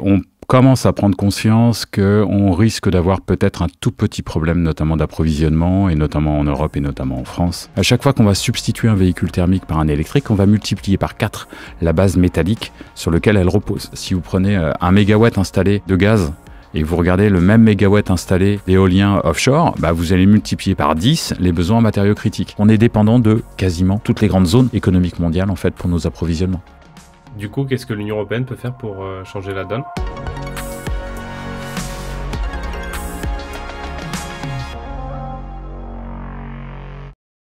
On commence à prendre conscience qu'on risque d'avoir peut-être un tout petit problème, notamment d'approvisionnement, et notamment en Europe et notamment en France. À chaque fois qu'on va substituer un véhicule thermique par un électrique, on va multiplier par 4 la base métallique sur laquelle elle repose. Si vous prenez un mégawatt installé de gaz, et vous regardez le même mégawatt installé d'éolien offshore, vous allez multiplier par 10 les besoins en matériaux critiques. On est dépendant de quasiment toutes les grandes zones économiques mondiales en fait pour nos approvisionnements. Du coup, qu'est-ce que l'Union européenne peut faire pour changer la donne ?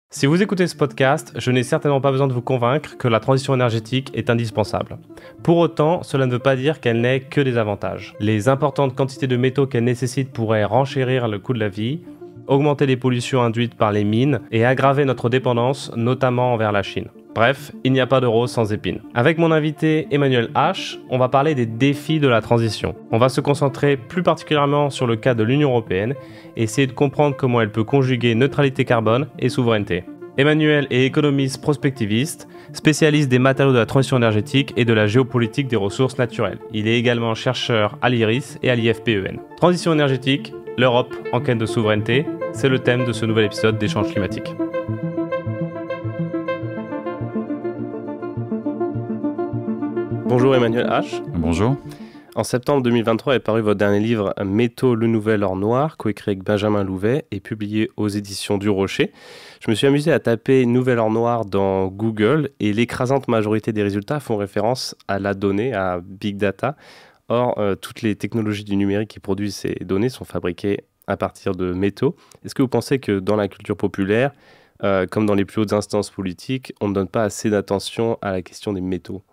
Si vous écoutez ce podcast, je n'ai certainement pas besoin de vous convaincre que la transition énergétique est indispensable. Pour autant, cela ne veut pas dire qu'elle n'ait que des avantages. Les importantes quantités de métaux qu'elle nécessite pourraient renchérir le coût de la vie, augmenter les pollutions induites par les mines et aggraver notre dépendance, notamment envers la Chine. Bref, il n'y a pas de rose sans épines. Avec mon invité Emmanuel H, on va parler des défis de la transition. On va se concentrer plus particulièrement sur le cas de l'Union européenne et essayer de comprendre comment elle peut conjuguer neutralité carbone et souveraineté. Emmanuel est économiste prospectiviste, spécialiste des matériaux de la transition énergétique et de la géopolitique des ressources naturelles. Il est également chercheur à l'IRIS et à l'IFPEN. Transition énergétique, l'Europe en quête de souveraineté, c'est le thème de ce nouvel épisode d'Échange climatique. Bonjour Emmanuel H. Bonjour. En septembre 2023 est paru votre dernier livre « Métaux, le nouvel or noir », coécrit avec Benjamin Louvet et publié aux éditions du Rocher. Je me suis amusé à taper « nouvel or noir » dans Google et l'écrasante majorité des résultats font référence à la donnée, à Big Data. Or, toutes les technologies du numérique qui produisent ces données sont fabriquées à partir de métaux. Est-ce que vous pensez que dans la culture populaire, comme dans les plus hautes instances politiques, on ne donne pas assez d'attention à la question des métaux ?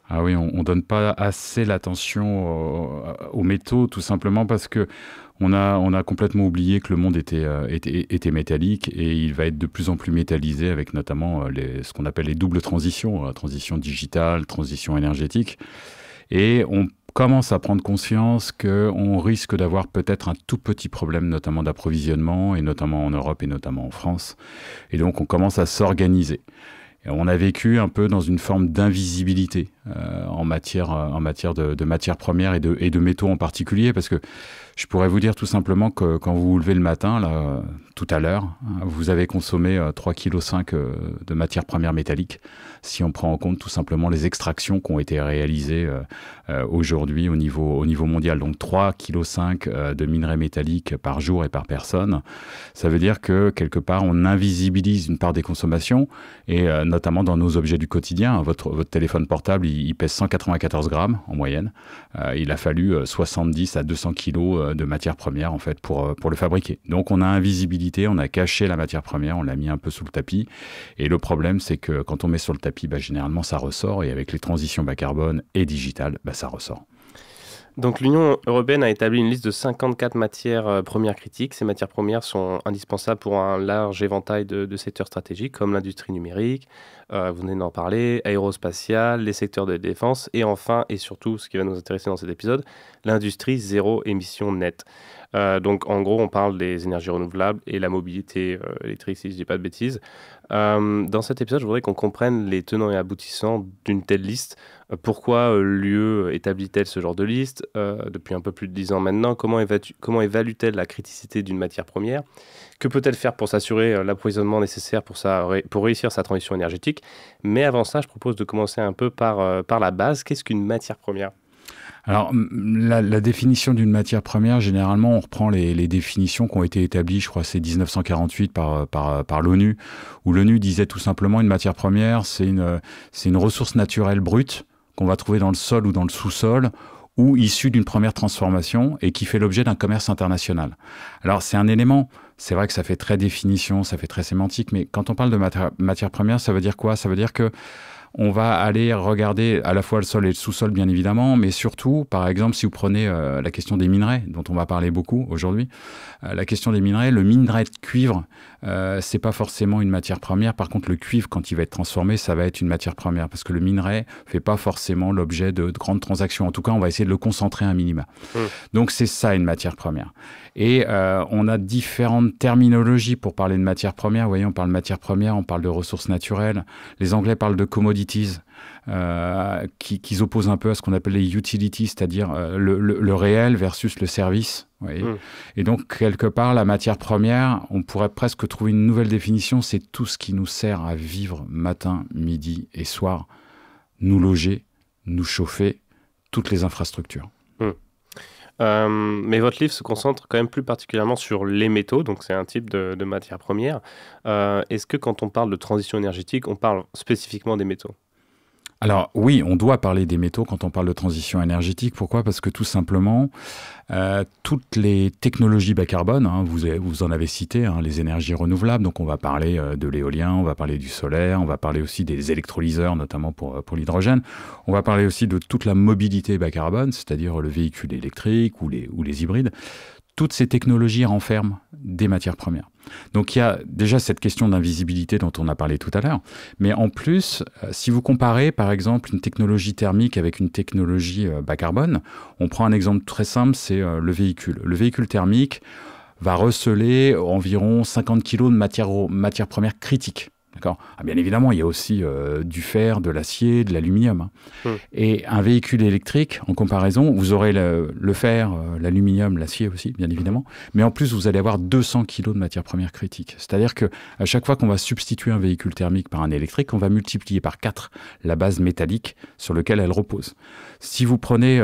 Ah oui, on ne donne pas assez l'attention aux métaux, tout simplement parce que on a complètement oublié que le monde était métallique et il va être de plus en plus métallisé avec notamment ce qu'on appelle les doubles transitions, la transition digitale, transition énergétique. Et on commence à prendre conscience qu'on risque d'avoir peut-être un tout petit problème, notamment d'approvisionnement, et notamment en Europe et notamment en France. Et donc on commence à s'organiser. On a vécu un peu dans une forme d'invisibilité en matière de matières premières et de métaux en particulier, parce que je pourrais vous dire tout simplement que quand vous vous levez le matin, là, tout à l'heure, vous avez consommé 3,5 kg de matières premières métalliques, si on prend en compte tout simplement les extractions qui ont été réalisées aujourd'hui au niveau mondial. Donc 3,5 kg de minerais métalliques par jour et par personne. Ça veut dire que quelque part, on invisibilise une part des consommations, et notamment dans nos objets du quotidien. Votre téléphone portable, il pèse 194 grammes en moyenne. Il a fallu 70 à 200 kilos de matières premières en fait pour le fabriquer. Donc on a invisibilité, on a caché la matière première, on l'a mis un peu sous le tapis. Et le problème, c'est que quand on met sur le tapis, généralement ça ressort. Et avec les transitions bas carbone et digitales, ça ressort. Donc l'Union européenne a établi une liste de 54 matières premières critiques. Ces matières premières sont indispensables pour un large éventail de secteurs stratégiques comme l'industrie numérique, vous venez d'en parler, aérospatiale, les secteurs de défense et enfin et surtout, ce qui va nous intéresser dans cet épisode, l'industrie zéro émission nette. Donc en gros, on parle des énergies renouvelables et la mobilité électrique, si je ne dis pas de bêtises. Dans cet épisode, je voudrais qu'on comprenne les tenants et aboutissants d'une telle liste. Pourquoi l'UE établit-elle ce genre de liste depuis un peu plus de 10 ans maintenant? Comment évalue-t-elle la criticité d'une matière première? Que peut-elle faire pour s'assurer l'approvisionnement nécessaire pour réussir sa transition énergétique? Mais avant ça, je propose de commencer un peu par la base. Qu'est-ce qu'une matière première? Alors, la définition d'une matière première, généralement, on reprend les définitions qui ont été établies, je crois que c'est 1948 par l'ONU, où l'ONU disait tout simplement une matière première, c'est une ressource naturelle brute qu'on va trouver dans le sol ou dans le sous-sol, ou issue d'une première transformation et qui fait l'objet d'un commerce international. Alors, c'est un élément, c'est vrai que ça fait très définition, ça fait très sémantique, mais quand on parle de matière première, ça veut dire quoi? Ça veut dire que on va aller regarder à la fois le sol et le sous-sol, bien évidemment, mais surtout, par exemple, si vous prenez la question des minerais, dont on va parler beaucoup aujourd'hui, la question des minerais, le minerai de cuivre, c'est pas forcément une matière première. Par contre, le cuivre, quand il va être transformé, ça va être une matière première, parce que le minerai fait pas forcément l'objet de grandes transactions. En tout cas, on va essayer de le concentrer à un minima. Donc, c'est ça, une matière première. Et on a différentes terminologies pour parler de matière première. Vous voyez, on parle de matière première, on parle de ressources naturelles. Les Anglais parlent de commodity. commodities, qu'ils opposent un peu à ce qu'on appelle les utilities, c'est-à-dire le réel versus le service. Vous voyez. Et donc, quelque part, la matière première, on pourrait presque trouver une nouvelle définition, c'est tout ce qui nous sert à vivre matin, midi et soir, nous loger, nous chauffer, toutes les infrastructures. Mais votre livre se concentre quand même plus particulièrement sur les métaux, donc c'est un type de matière première. Est-ce que quand on parle de transition énergétique, on parle spécifiquement des métaux ? Alors oui, on doit parler des métaux quand on parle de transition énergétique. Pourquoi ? Parce que tout simplement, toutes les technologies bas carbone, vous en avez cité, les énergies renouvelables, donc on va parler de l'éolien, on va parler du solaire, on va parler aussi des électrolyseurs, notamment pour l'hydrogène. On va parler aussi de toute la mobilité bas carbone, c'est-à-dire le véhicule électrique ou les hybrides. Toutes ces technologies renferment des matières premières. Donc il y a déjà cette question d'invisibilité dont on a parlé tout à l'heure, mais en plus, si vous comparez par exemple une technologie thermique avec une technologie bas carbone, on prend un exemple très simple, c'est le véhicule. Le véhicule thermique va receler environ 50 kg de matières premières critiques. D'accord. Bien évidemment, il y a aussi du fer, de l'acier, de l'aluminium. Et un véhicule électrique, en comparaison, vous aurez le fer, l'aluminium, l'acier aussi, bien évidemment. Mais en plus, vous allez avoir 200 kg de matières premières critiques. C'est-à-dire qu'à chaque fois qu'on va substituer un véhicule thermique par un électrique, on va multiplier par 4 la base métallique sur laquelle elle repose. Si vous prenez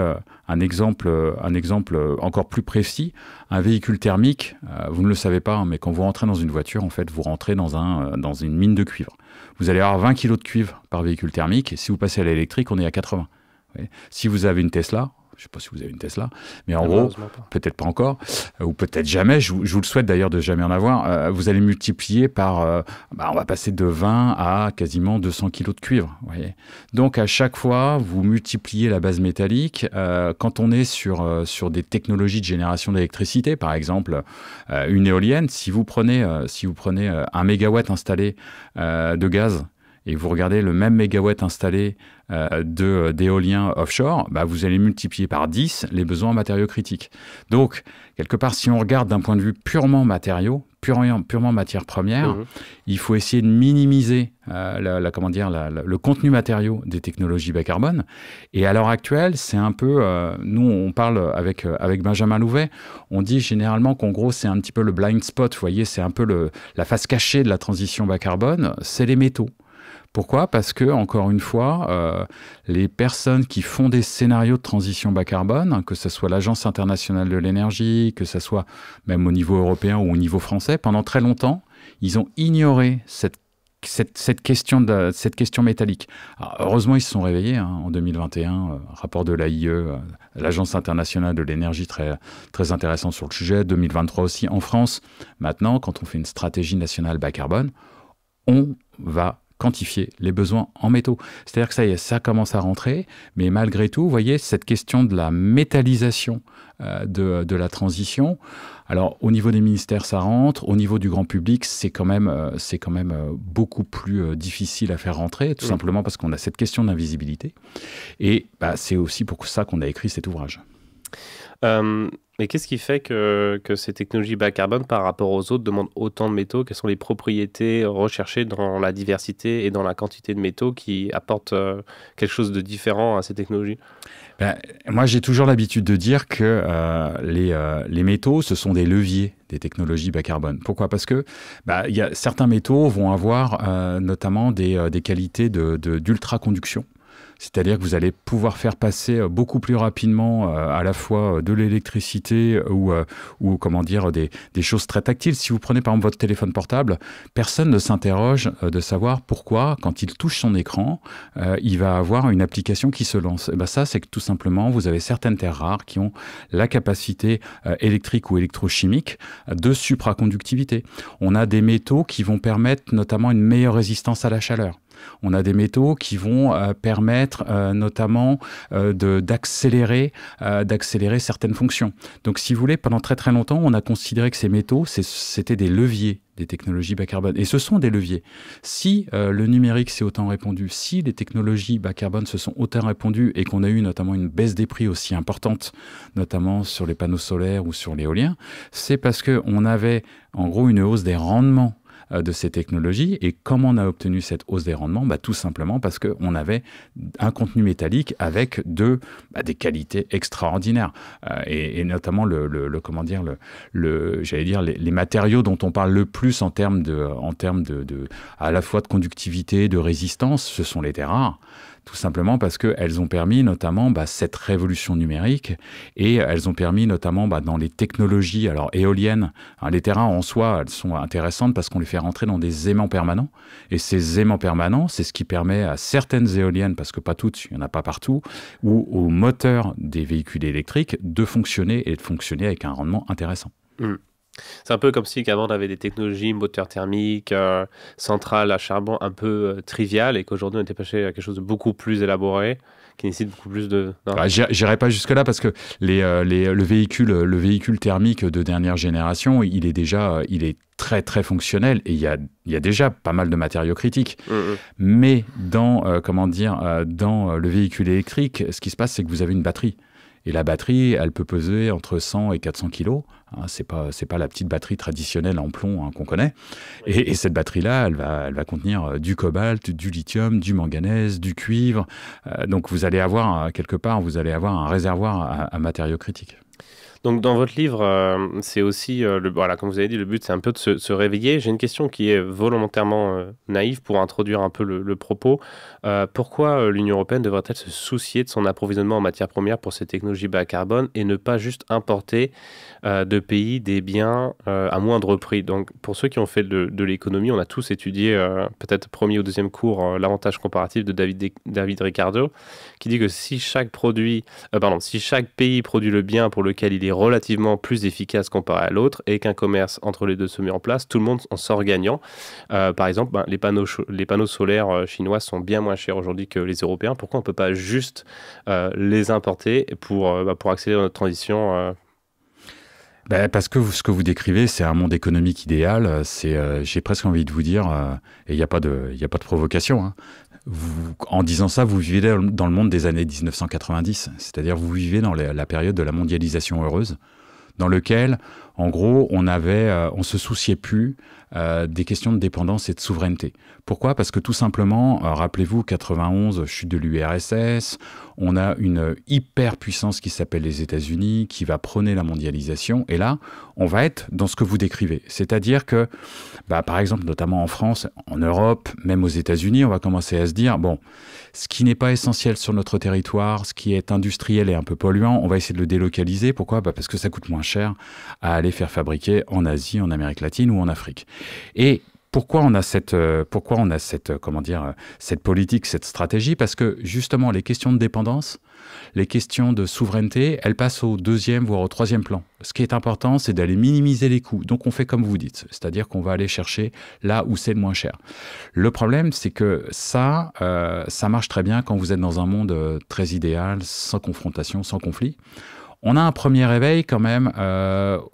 un exemple encore plus précis, un véhicule thermique, vous ne le savez pas, mais quand vous rentrez dans une voiture, en fait, vous rentrez dans une mine de cuivre. Vous allez avoir 20 kg de cuivre par véhicule thermique, et si vous passez à l'électrique, on est à 80. Si vous avez une Tesla, je ne sais pas si vous avez une Tesla, mais en gros, peut-être pas encore, ou peut-être jamais, je vous le souhaite d'ailleurs de jamais en avoir, vous allez multiplier par, on va passer de 20 à quasiment 200 kg de cuivre. Voyez. Donc à chaque fois, vous multipliez la base métallique. Quand on est sur des technologies de génération d'électricité, par exemple une éolienne, si vous prenez 1 mégawatt installé de gaz, et vous regardez le même mégawatt installé d'éolien offshore, vous allez multiplier par 10 les besoins en matériaux critiques. Donc, quelque part, si on regarde d'un point de vue purement matériaux, purement matière première, il faut essayer de minimiser le contenu matériau des technologies bas carbone. Et à l'heure actuelle, c'est un peu... nous, on parle avec Benjamin Louvet, on dit généralement qu'en gros, c'est un petit peu le blind spot. Vous voyez, c'est un peu la face cachée de la transition bas carbone, c'est les métaux. Pourquoi ? Parce que, encore une fois, les personnes qui font des scénarios de transition bas carbone, que ce soit l'Agence internationale de l'énergie, que ce soit même au niveau européen ou au niveau français, pendant très longtemps, ils ont ignoré cette question métallique. Alors, heureusement, ils se sont réveillés en 2021, rapport de l'AIE, l'Agence internationale de l'énergie très, très intéressant sur le sujet, 2023 aussi en France. Maintenant, quand on fait une stratégie nationale bas carbone, on va quantifier les besoins en métaux. C'est-à-dire que ça y est, ça commence à rentrer, mais malgré tout, vous voyez, cette question de la métallisation de la transition, alors au niveau des ministères, ça rentre, au niveau du grand public, c'est quand même beaucoup plus difficile à faire rentrer, tout simplement parce qu'on a cette question d'invisibilité. Et c'est aussi pour ça qu'on a écrit cet ouvrage. Mais qu'est-ce qui fait que ces technologies bas carbone par rapport aux autres demandent autant de métaux ? Quelles sont les propriétés recherchées dans la diversité et dans la quantité de métaux qui apportent quelque chose de différent à ces technologies ? Moi, j'ai toujours l'habitude de dire que les métaux, ce sont des leviers des technologies bas carbone. Pourquoi ? Parce que certains métaux vont avoir notamment des qualités d'ultraconduction. C'est-à-dire que vous allez pouvoir faire passer beaucoup plus rapidement à la fois de l'électricité ou comment dire, des choses très tactiles. Si vous prenez par exemple votre téléphone portable, personne ne s'interroge de savoir pourquoi, quand il touche son écran, il va avoir une application qui se lance. Et ça, c'est que tout simplement, vous avez certaines terres rares qui ont la capacité électrique ou électrochimique de supraconductivité. On a des métaux qui vont permettre notamment une meilleure résistance à la chaleur. On a des métaux qui vont permettre notamment d'accélérer certaines fonctions. Donc, si vous voulez, pendant très très longtemps, on a considéré que ces métaux, c'était des leviers des technologies bas carbone. Et ce sont des leviers. Si le numérique s'est autant répandu, si les technologies bas carbone se sont autant répandues et qu'on a eu notamment une baisse des prix aussi importante, notamment sur les panneaux solaires ou sur l'éolien, c'est parce qu'on avait en gros une hausse des rendements de ces technologies. Et comment on a obtenu cette hausse des rendements? Tout simplement parce qu'on avait un contenu métallique avec des qualités extraordinaires. Et notamment, j'allais dire, les matériaux dont on parle le plus en termes à la fois de conductivité, de résistance, ce sont les terres rares. Tout simplement parce qu'elles ont permis notamment cette révolution numérique, et elles ont permis notamment dans les technologies éoliennes. Les terres rares en soi, elles sont intéressantes parce qu'on les fait rentrer dans des aimants permanents. Et ces aimants permanents, c'est ce qui permet à certaines éoliennes, parce que pas toutes, il n'y en a pas partout, ou aux moteurs des véhicules électriques de fonctionner avec un rendement intéressant. C'est un peu comme si qu'avant on avait des technologies, moteurs thermiques, centrales à charbon un peu triviales, et qu'aujourd'hui on était passé à quelque chose de beaucoup plus élaboré, qui nécessite beaucoup plus de... J'irai pas jusque-là parce que le véhicule thermique de dernière génération, il est très très fonctionnel, et il y a déjà pas mal de matériaux critiques. Mais dans le véhicule électrique, ce qui se passe, c'est que vous avez une batterie. Et la batterie, elle peut peser entre 100 et 400 kilos. C'est pas la petite batterie traditionnelle en plomb qu'on connaît. Et cette batterie-là, elle va contenir du cobalt, du lithium, du manganèse, du cuivre. Donc vous allez avoir quelque part, un réservoir à matériaux critiques. Donc dans votre livre, c'est aussi, comme vous avez dit, le but c'est un peu de se réveiller. J'ai une question qui est volontairement naïve pour introduire un peu le propos. Pourquoi l'Union européenne devrait-elle se soucier de son approvisionnement en matières premières pour ces technologies bas carbone, et ne pas juste importer de pays des biens à moindre prix? Donc pour ceux qui ont fait de l'économie, on a tous étudié, peut-être premier ou deuxième cours, l'avantage comparatif de David Ricardo, qui dit que si chaque pays produit le bien pour lequel il est relativement plus efficace comparé à l'autre, et qu'un commerce entre les deux se met en place, tout le monde en sort gagnant. Par exemple, les panneaux solaires chinois sont bien moins chers aujourd'hui que les Européens. Pourquoi on ne peut pas juste les importer pour accélérer notre transition Parce que ce que vous décrivez, c'est un monde économique idéal. J'ai presque envie de vous dire, et il n'y a pas de provocation, hein. En disant ça, vous vivez dans le monde des années 1990, c'est-à-dire vous vivez dans la période de la mondialisation heureuse, dans lequel, en gros, on se souciait plus des questions de dépendance et de souveraineté. Pourquoi? Parce que tout simplement, rappelez-vous, 91, chute de l'URSS, on a une hyper puissance qui s'appelle les États-Unis, qui va prôner la mondialisation, et là, on va être dans ce que vous décrivez. C'est-à-dire que, par exemple, notamment en France, en Europe, même aux États-Unis, on va commencer à se dire, bon, ce qui n'est pas essentiel sur notre territoire, ce qui est industriel et un peu polluant, on va essayer de le délocaliser. Pourquoi? Parce que ça coûte moins cher à aller faire fabriquer en Asie, en Amérique latine ou en Afrique. Et pourquoi on a cette politique, cette stratégie? Parce que justement, les questions de dépendance, les questions de souveraineté, elles passent au deuxième, voire au troisième plan. Ce qui est important, c'est d'aller minimiser les coûts. Donc on fait comme vous dites, c'est-à-dire qu'on va aller chercher là où c'est le moins cher. Le problème, c'est que ça marche très bien quand vous êtes dans un monde très idéal, sans confrontation, sans conflit. On a un premier réveil quand même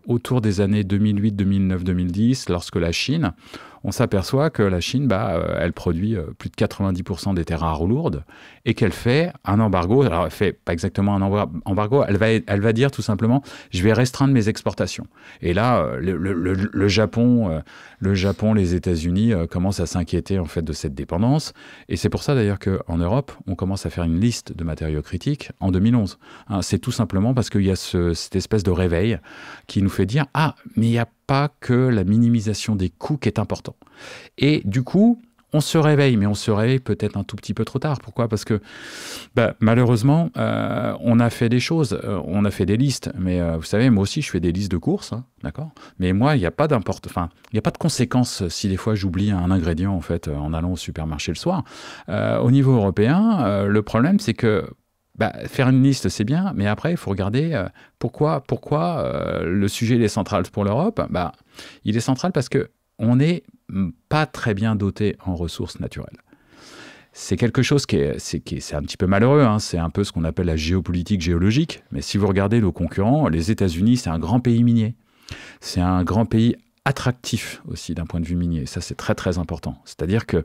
autour des années 2008, 2009, 2010, lorsque la Chine, on s'aperçoit que la Chine, elle produit plus de 90% des terres rares ou lourdes, et qu'elle fait un embargo. Alors, elle fait pas exactement un embargo, elle va dire tout simplement, je vais restreindre mes exportations. Et là, le Japon, les États-Unis commencent à s'inquiéter en fait de cette dépendance. Et c'est pour ça d'ailleurs qu'en Europe, on commence à faire une liste de matériaux critiques en 2011. C'est tout simplement parce qu'il y a cette espèce de réveil qui nous fait dire, mais il n'y a pas que la minimisation des coûts qui est important. Et du coup, on se réveille, mais on se réveille peut-être un tout petit peu trop tard. Pourquoi? Parce que malheureusement, on a fait des choses, on a fait des listes, mais vous savez, moi aussi, je fais des listes de courses, hein, d'accord? Mais moi, il n'y a pas il n'y a pas de conséquences si des fois j'oublie un ingrédient en fait en allant au supermarché le soir. Au niveau européen, le problème, c'est que faire une liste, c'est bien, mais après, il faut regarder pourquoi le sujet il est central pour l'Europe. Il est central parce qu'on n'est pas très bien doté en ressources naturelles. C'est quelque chose c'est un petit peu malheureux, hein. C'est un peu ce qu'on appelle la géopolitique géologique. Mais si vous regardez nos concurrents, les États-Unis, c'est un grand pays minier. C'est un grand pays attractif aussi d'un point de vue minier. Ça, c'est très, très important. C'est-à-dire que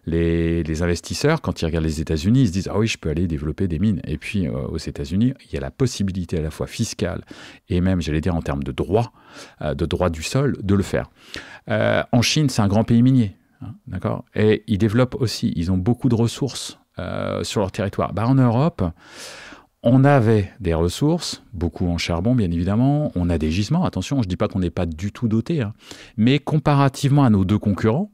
les investisseurs, quand ils regardent les États-Unis, ils se disent « Ah oui, je peux aller développer des mines ». Et puis, aux États-Unis, il y a la possibilité à la fois fiscale et même, j'allais dire, en termes de droit du sol, de le faire. En Chine, c'est un grand pays minier. Hein, d'accord ? Et ils développent aussi, ils ont beaucoup de ressources sur leur territoire. En Europe, on avait des ressources, beaucoup en charbon bien évidemment, on a des gisements, attention, je ne dis pas qu'on n'est pas du tout doté, hein, mais comparativement à nos deux concurrents,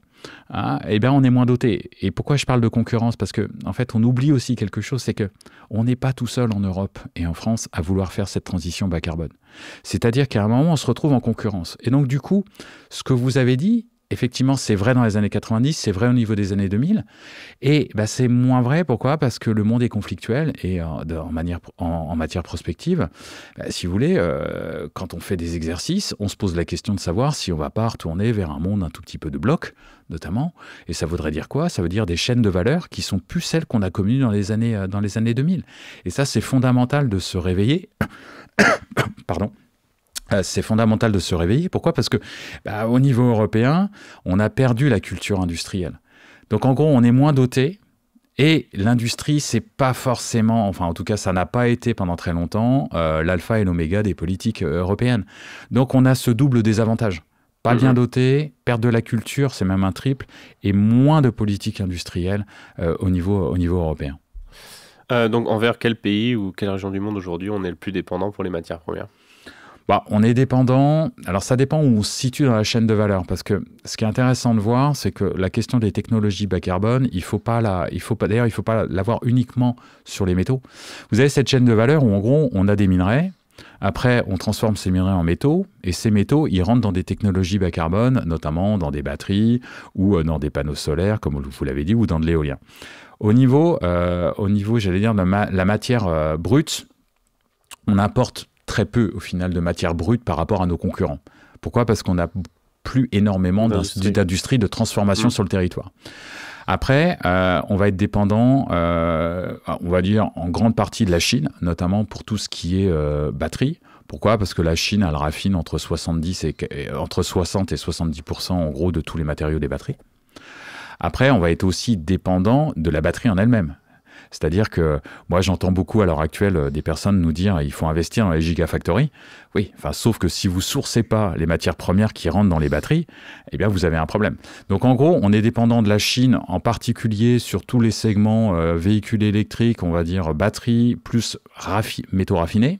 hein, on est moins doté. Et pourquoi je parle de concurrence ? Parce qu'en fait, on oublie aussi quelque chose, c'est qu'on n'est pas tout seul en Europe et en France à vouloir faire cette transition bas carbone. C'est-à-dire qu'à un moment, on se retrouve en concurrence. Et donc du coup, ce que vous avez dit, effectivement, c'est vrai dans les années 90, c'est vrai au niveau des années 2000. Et c'est moins vrai, pourquoi ? Parce que le monde est conflictuel et en matière prospective, si vous voulez, quand on fait des exercices, on se pose la question de savoir si on ne va pas retourner vers un monde un tout petit peu de blocs, notamment. Et ça voudrait dire quoi ? Ça veut dire des chaînes de valeur qui sont plus celles qu'on a connues dans les années 2000. Et ça, c'est fondamental de se réveiller. Pardon. C'est fondamental de se réveiller. Pourquoi ? Parce que au niveau européen, on a perdu la culture industrielle. Donc en gros, on est moins doté et l'industrie, c'est pas forcément, enfin en tout cas, ça n'a pas été pendant très longtemps l'alpha et l'oméga des politiques européennes. Donc on a ce double désavantage. Pas bien doté, perte de la culture, c'est même un triple, et moins de politique industrielle au niveau européen. Donc envers quel pays ou quelle région du monde aujourd'hui on est le plus dépendant pour les matières premières ? On est dépendant. Alors, ça dépend où on se situe dans la chaîne de valeur. Parce que ce qui est intéressant de voir, c'est que la question des technologies bas carbone, il faut pas l'avoir uniquement sur les métaux. Vous avez cette chaîne de valeur où, en gros, on a des minerais. Après, on transforme ces minerais en métaux. Et ces métaux, ils rentrent dans des technologies bas carbone, notamment dans des batteries ou dans des panneaux solaires, comme vous l'avez dit, ou dans de l'éolien. Au niveau, j'allais dire, de la matière brute, on apporte très peu au final de matière brute par rapport à nos concurrents. Pourquoi ? Parce qu'on n'a plus énormément d'industrie de transformation sur le territoire. Après, on va être dépendant, on va dire, en grande partie de la Chine, notamment pour tout ce qui est batterie. Pourquoi ? Parce que la Chine, elle raffine entre 60 et 70% en gros de tous les matériaux des batteries. Après, on va être aussi dépendant de la batterie en elle-même. C'est-à-dire que moi, j'entends beaucoup à l'heure actuelle des personnes nous dire il faut investir dans les gigafactories. Oui, sauf que si vous ne sourcez pas les matières premières qui rentrent dans les batteries, vous avez un problème. Donc en gros, on est dépendant de la Chine, en particulier sur tous les segments véhicules électriques, on va dire batteries, plus métaux raffinés.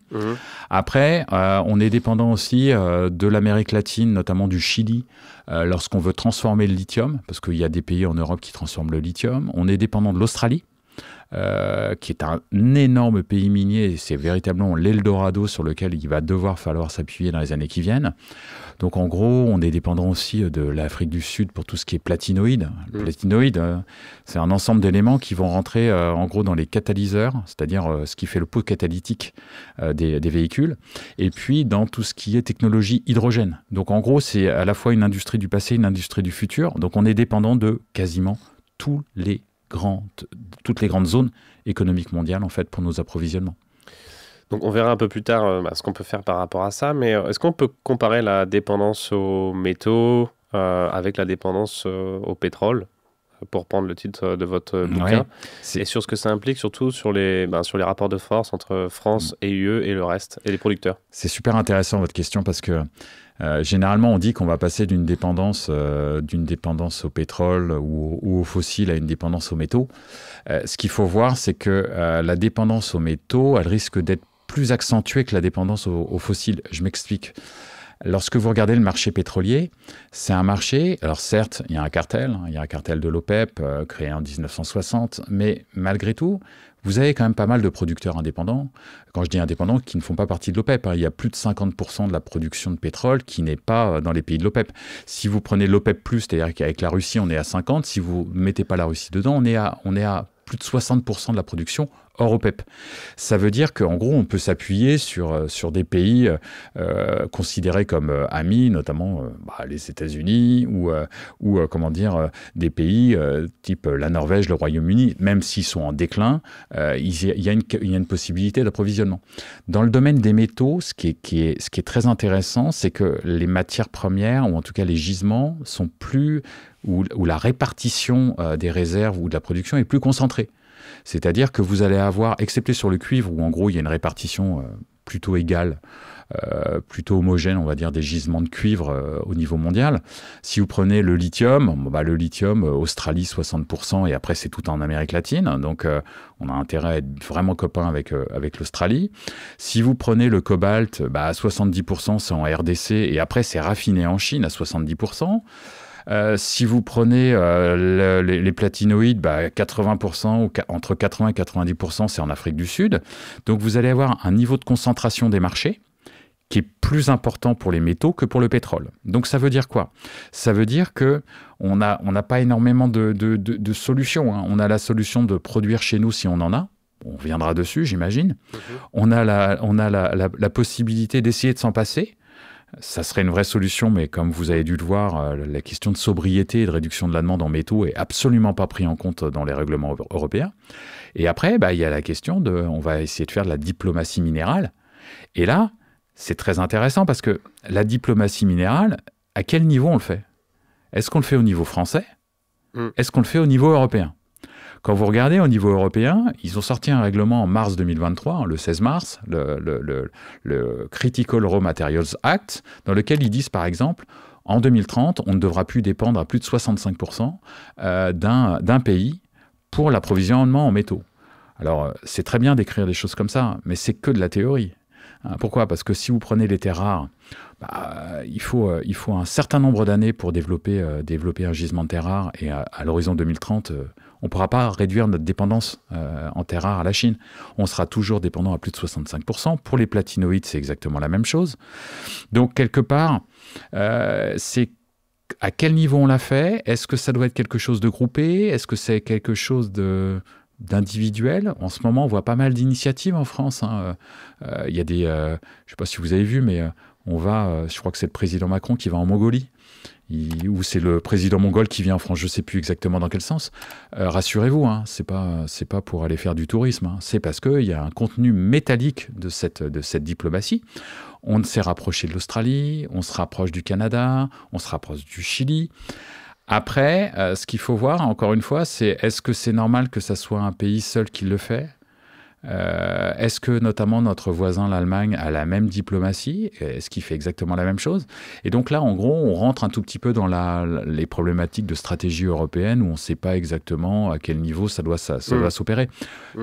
Après, on est dépendant aussi de l'Amérique latine, notamment du Chili, lorsqu'on veut transformer le lithium, parce qu'il y a des pays en Europe qui transforment le lithium. On est dépendant de l'Australie, qui est un énorme pays minier, et c'est véritablement l'Eldorado sur lequel il va falloir s'appuyer dans les années qui viennent. Donc en gros, on est dépendant aussi de l'Afrique du Sud pour tout ce qui est platinoïde. Le platinoïde, c'est un ensemble d'éléments qui vont rentrer en gros dans les catalyseurs, c'est-à-dire ce qui fait le pot catalytique des véhicules, et puis dans tout ce qui est technologie hydrogène. Donc en gros, c'est à la fois une industrie du passé, une industrie du futur. Donc on est dépendant de quasiment toutes les grandes zones économiques mondiales en fait pour nos approvisionnements. Donc on verra un peu plus tard ce qu'on peut faire par rapport à ça, mais est-ce qu'on peut comparer la dépendance aux métaux avec la dépendance au pétrole, pour prendre le titre de votre bouquin, et sur ce que ça implique surtout sur les rapports de force entre France et UE et le reste, et les producteurs ? C'est super intéressant votre question parce que généralement, on dit qu'on va passer d'une dépendance au pétrole ou aux fossiles à une dépendance aux métaux. Ce qu'il faut voir, c'est que la dépendance aux métaux, elle risque d'être plus accentuée que la dépendance aux fossiles. Je m'explique. Lorsque vous regardez le marché pétrolier, c'est un marché, alors certes, il y a un cartel de l'OPEP créé en 1960, mais malgré tout, vous avez quand même pas mal de producteurs indépendants. Quand je dis indépendants, qui ne font pas partie de l'OPEP. Il y a plus de 50% de la production de pétrole qui n'est pas dans les pays de l'OPEP. Si vous prenez l'OPEP+, c'est-à-dire qu'avec la Russie, on est à 50. Si vous ne mettez pas la Russie dedans, on est à plus de 60% de la production hors OPEP. Ça veut dire qu'en gros, on peut s'appuyer sur des pays considérés comme amis, notamment les États-Unis ou comment dire, des pays type la Norvège, le Royaume-Uni, même s'ils sont en déclin, il y a une possibilité d'approvisionnement. Dans le domaine des métaux, ce qui est très intéressant, c'est que les matières premières, ou en tout cas les gisements, sont plus, où la répartition des réserves ou de la production est plus concentrée. C'est-à-dire que vous allez avoir, excepté sur le cuivre, où en gros il y a une répartition plutôt égale, plutôt homogène, on va dire, des gisements de cuivre au niveau mondial. Si vous prenez le lithium, Australie 60%, et après c'est tout en Amérique latine, donc on a intérêt à être vraiment copain avec l'Australie. Si vous prenez le cobalt, 70% c'est en RDC, et après c'est raffiné en Chine à 70%. Si vous prenez les platinoïdes, 80% ou entre 80 et 90%, c'est en Afrique du Sud. Donc vous allez avoir un niveau de concentration des marchés qui est plus important pour les métaux que pour le pétrole. Donc ça veut dire quoi? Ça veut dire qu'on n'a pas énormément de solutions, hein. On a la solution de produire chez nous si on en a. On reviendra dessus, j'imagine. On a la possibilité d'essayer de s'en passer. Ça serait une vraie solution, mais comme vous avez dû le voir, la question de sobriété et de réduction de la demande en métaux est absolument pas prise en compte dans les règlements européens. Et après, il y a la question on va essayer de faire de la diplomatie minérale. Et là, c'est très intéressant parce que la diplomatie minérale, à quel niveau on le fait? Est-ce qu'on le fait au niveau français? Est-ce qu'on le fait au niveau européen? Quand vous regardez au niveau européen, ils ont sorti un règlement en mars 2023, le 16 mars, le Critical Raw Materials Act, dans lequel ils disent par exemple, en 2030, on ne devra plus dépendre à plus de 65% d'un pays pour l'approvisionnement en métaux. Alors, c'est très bien d'écrire des choses comme ça, mais c'est que de la théorie. Pourquoi? Parce que si vous prenez les terres rares, il faut un certain nombre d'années pour développer un gisement de terres rares, et à l'horizon 2030, on ne pourra pas réduire notre dépendance en terres rares à la Chine. On sera toujours dépendant à plus de 65%. Pour les platinoïdes, c'est exactement la même chose. Donc, quelque part, c'est à quel niveau on l'a fait? Est-ce que ça doit être quelque chose de groupé? Est-ce que c'est quelque chose d'individuel? En ce moment, on voit pas mal d'initiatives en France, hein. Il y a je ne sais pas si vous avez vu, mais je crois que c'est le président Macron qui va en Mongolie, ou c'est le président mongol qui vient en France, je ne sais plus exactement dans quel sens. Rassurez-vous, hein, c'est pas pour aller faire du tourisme, hein. C'est parce qu'il y a un contenu métallique de cette diplomatie. On s'est rapproché de l'Australie, on se rapproche du Canada, on se rapproche du Chili. Après, ce qu'il faut voir, encore une fois, c'est est-ce que c'est normal que ça soit un pays seul qui le fait? Est-ce que notamment notre voisin l'Allemagne a la même diplomatie? Est-ce qu'il fait exactement la même chose? Et donc là, en gros, on rentre un tout petit peu dans les problématiques de stratégie européenne où on ne sait pas exactement à quel niveau ça doit s'opérer.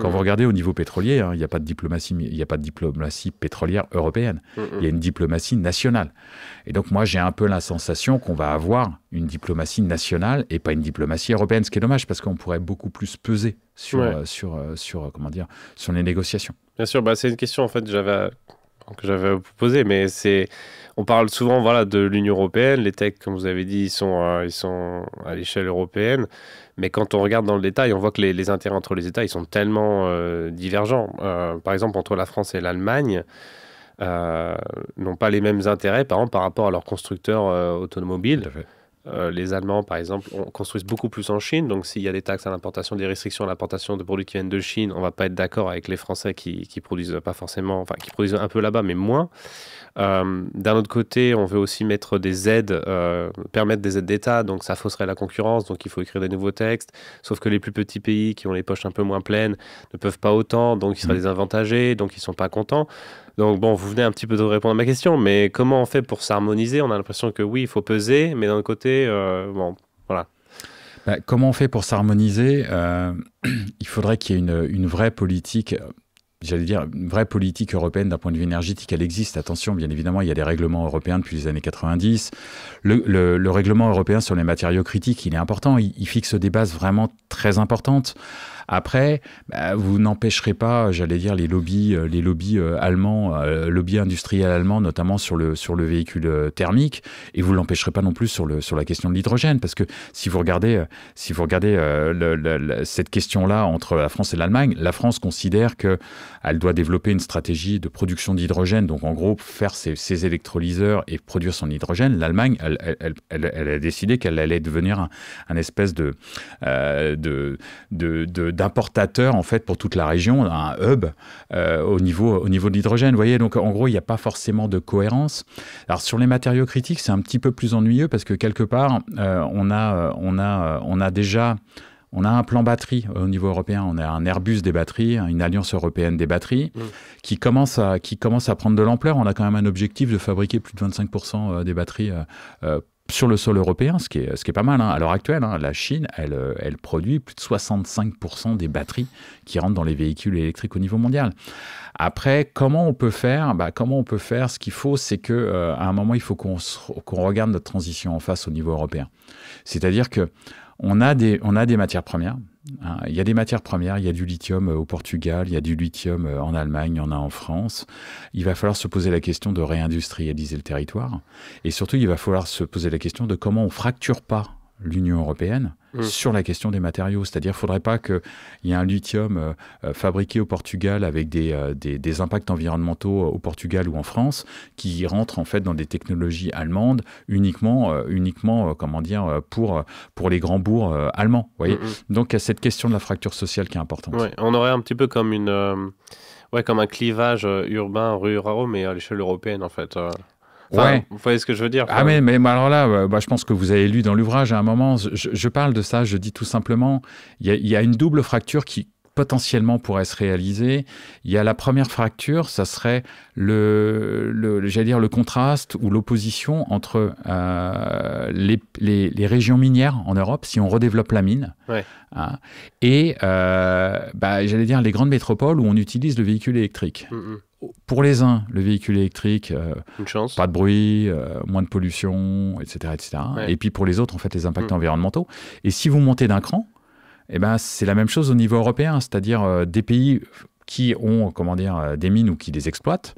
Quand vous regardez au niveau pétrolier, hein, il n'y a pas de diplomatie pétrolière européenne. Il y a une diplomatie nationale. Et donc moi, j'ai un peu la sensation qu'on va avoir une diplomatie nationale et pas une diplomatie européenne, ce qui est dommage parce qu'on pourrait beaucoup plus peser sur les négociations. Bien sûr, c'est une question en fait que j'avais à vous poser, mais on parle souvent de l'Union européenne, les techs, comme vous avez dit, ils sont à l'échelle européenne, mais quand on regarde dans le détail, on voit que les intérêts entre les États, ils sont tellement divergents. Par exemple, entre la France et l'Allemagne, n'ont pas les mêmes intérêts, par exemple, par rapport à leurs constructeurs automobiles. Tout à fait. Les Allemands, par exemple, construisent beaucoup plus en Chine. Donc, s'il y a des taxes à l'importation, des restrictions à l'importation de produits qui viennent de Chine, on ne va pas être d'accord avec les Français qui produisent pas forcément, enfin, qui produisent un peu là-bas, mais moins. D'un autre côté, on veut aussi mettre des aides, permettre des aides d'État, donc ça fausserait la concurrence, donc il faut écrire des nouveaux textes. Sauf que les plus petits pays qui ont les poches un peu moins pleines ne peuvent pas autant, donc ils seraient désavantagés, donc ils ne sont pas contents. Donc bon, vous venez un petit peu de répondre à ma question, mais comment on fait pour s'harmoniser? On a l'impression que oui, il faut peser, mais d'un autre côté, voilà. Comment on fait pour s'harmoniser? Il faudrait qu'il y ait une vraie politique, j'allais dire une vraie politique européenne d'un point de vue énergétique. Elle existe, attention, bien évidemment, il y a des règlements européens depuis les années 90. Le règlement européen sur les matériaux critiques, il est important, il fixe des bases vraiment très importantes. Après, vous n'empêcherez pas, j'allais dire, les lobbies allemands, lobbies industriels allemands, notamment sur le véhicule thermique, et vous l'empêcherez pas non plus sur la question de l'hydrogène, parce que si vous regardez cette question-là entre la France et l'Allemagne, la France considère qu'elle doit développer une stratégie de production d'hydrogène, donc en gros faire ses électrolyseurs et produire son hydrogène. L'Allemagne, elle a décidé qu'elle allait devenir un espèce d'importateur en fait pour toute la région, un hub au niveau de l'hydrogène. Vous voyez, donc en gros, il n'y a pas forcément de cohérence. Alors sur les matériaux critiques, c'est un petit peu plus ennuyeux parce que quelque part, on a un plan batterie au niveau européen, on a un Airbus des batteries, une alliance européenne des batteries qui commence à prendre de l'ampleur. On a quand même un objectif de fabriquer plus de 25% des batteries sur le sol européen, ce qui est pas mal. À l'heure actuelle, la Chine, elle produit plus de 65% des batteries qui rentrent dans les véhicules électriques au niveau mondial. Après, comment on peut faire ? Ce qu'il faut, c'est qu'à un moment, il faut qu'on regarde notre transition en face au niveau européen. C'est-à-dire qu'on a des matières premières. Il y a des matières premières, il y a du lithium au Portugal, il y a du lithium en Allemagne, il y en a en France. Il va falloir se poser la question de réindustrialiser le territoire. Et surtout, il va falloir se poser la question de comment on ne fracture pas l'Union européenne sur la question des matériaux. C'est-à-dire qu'il ne faudrait pas qu'il y ait un lithium fabriqué au Portugal avec des impacts environnementaux au Portugal ou en France qui rentrent en fait dans des technologies allemandes uniquement pour les grands bourgs allemands. Vous voyez. Donc il y a cette question de la fracture sociale qui est importante. Ouais, on aurait un petit peu comme comme un clivage urbain-rural, mais à l'échelle européenne en fait. Vous voyez ce que je veux dire. Mais alors là, je pense que vous avez lu dans l'ouvrage à un moment, je parle de ça, je dis tout simplement, il y a une double fracture qui potentiellement pourrait se réaliser. Il y a la première fracture, ça serait le contraste ou l'opposition entre les régions minières en Europe, si on redéveloppe la mine, et j'allais dire les grandes métropoles où on utilise le véhicule électrique. Pour les uns, le véhicule électrique, pas de bruit, moins de pollution, etc. Et puis pour les autres, en fait, les impacts environnementaux. Et si vous montez d'un cran, c'est la même chose au niveau européen, c'est-à-dire des pays qui ont des mines ou qui les exploitent,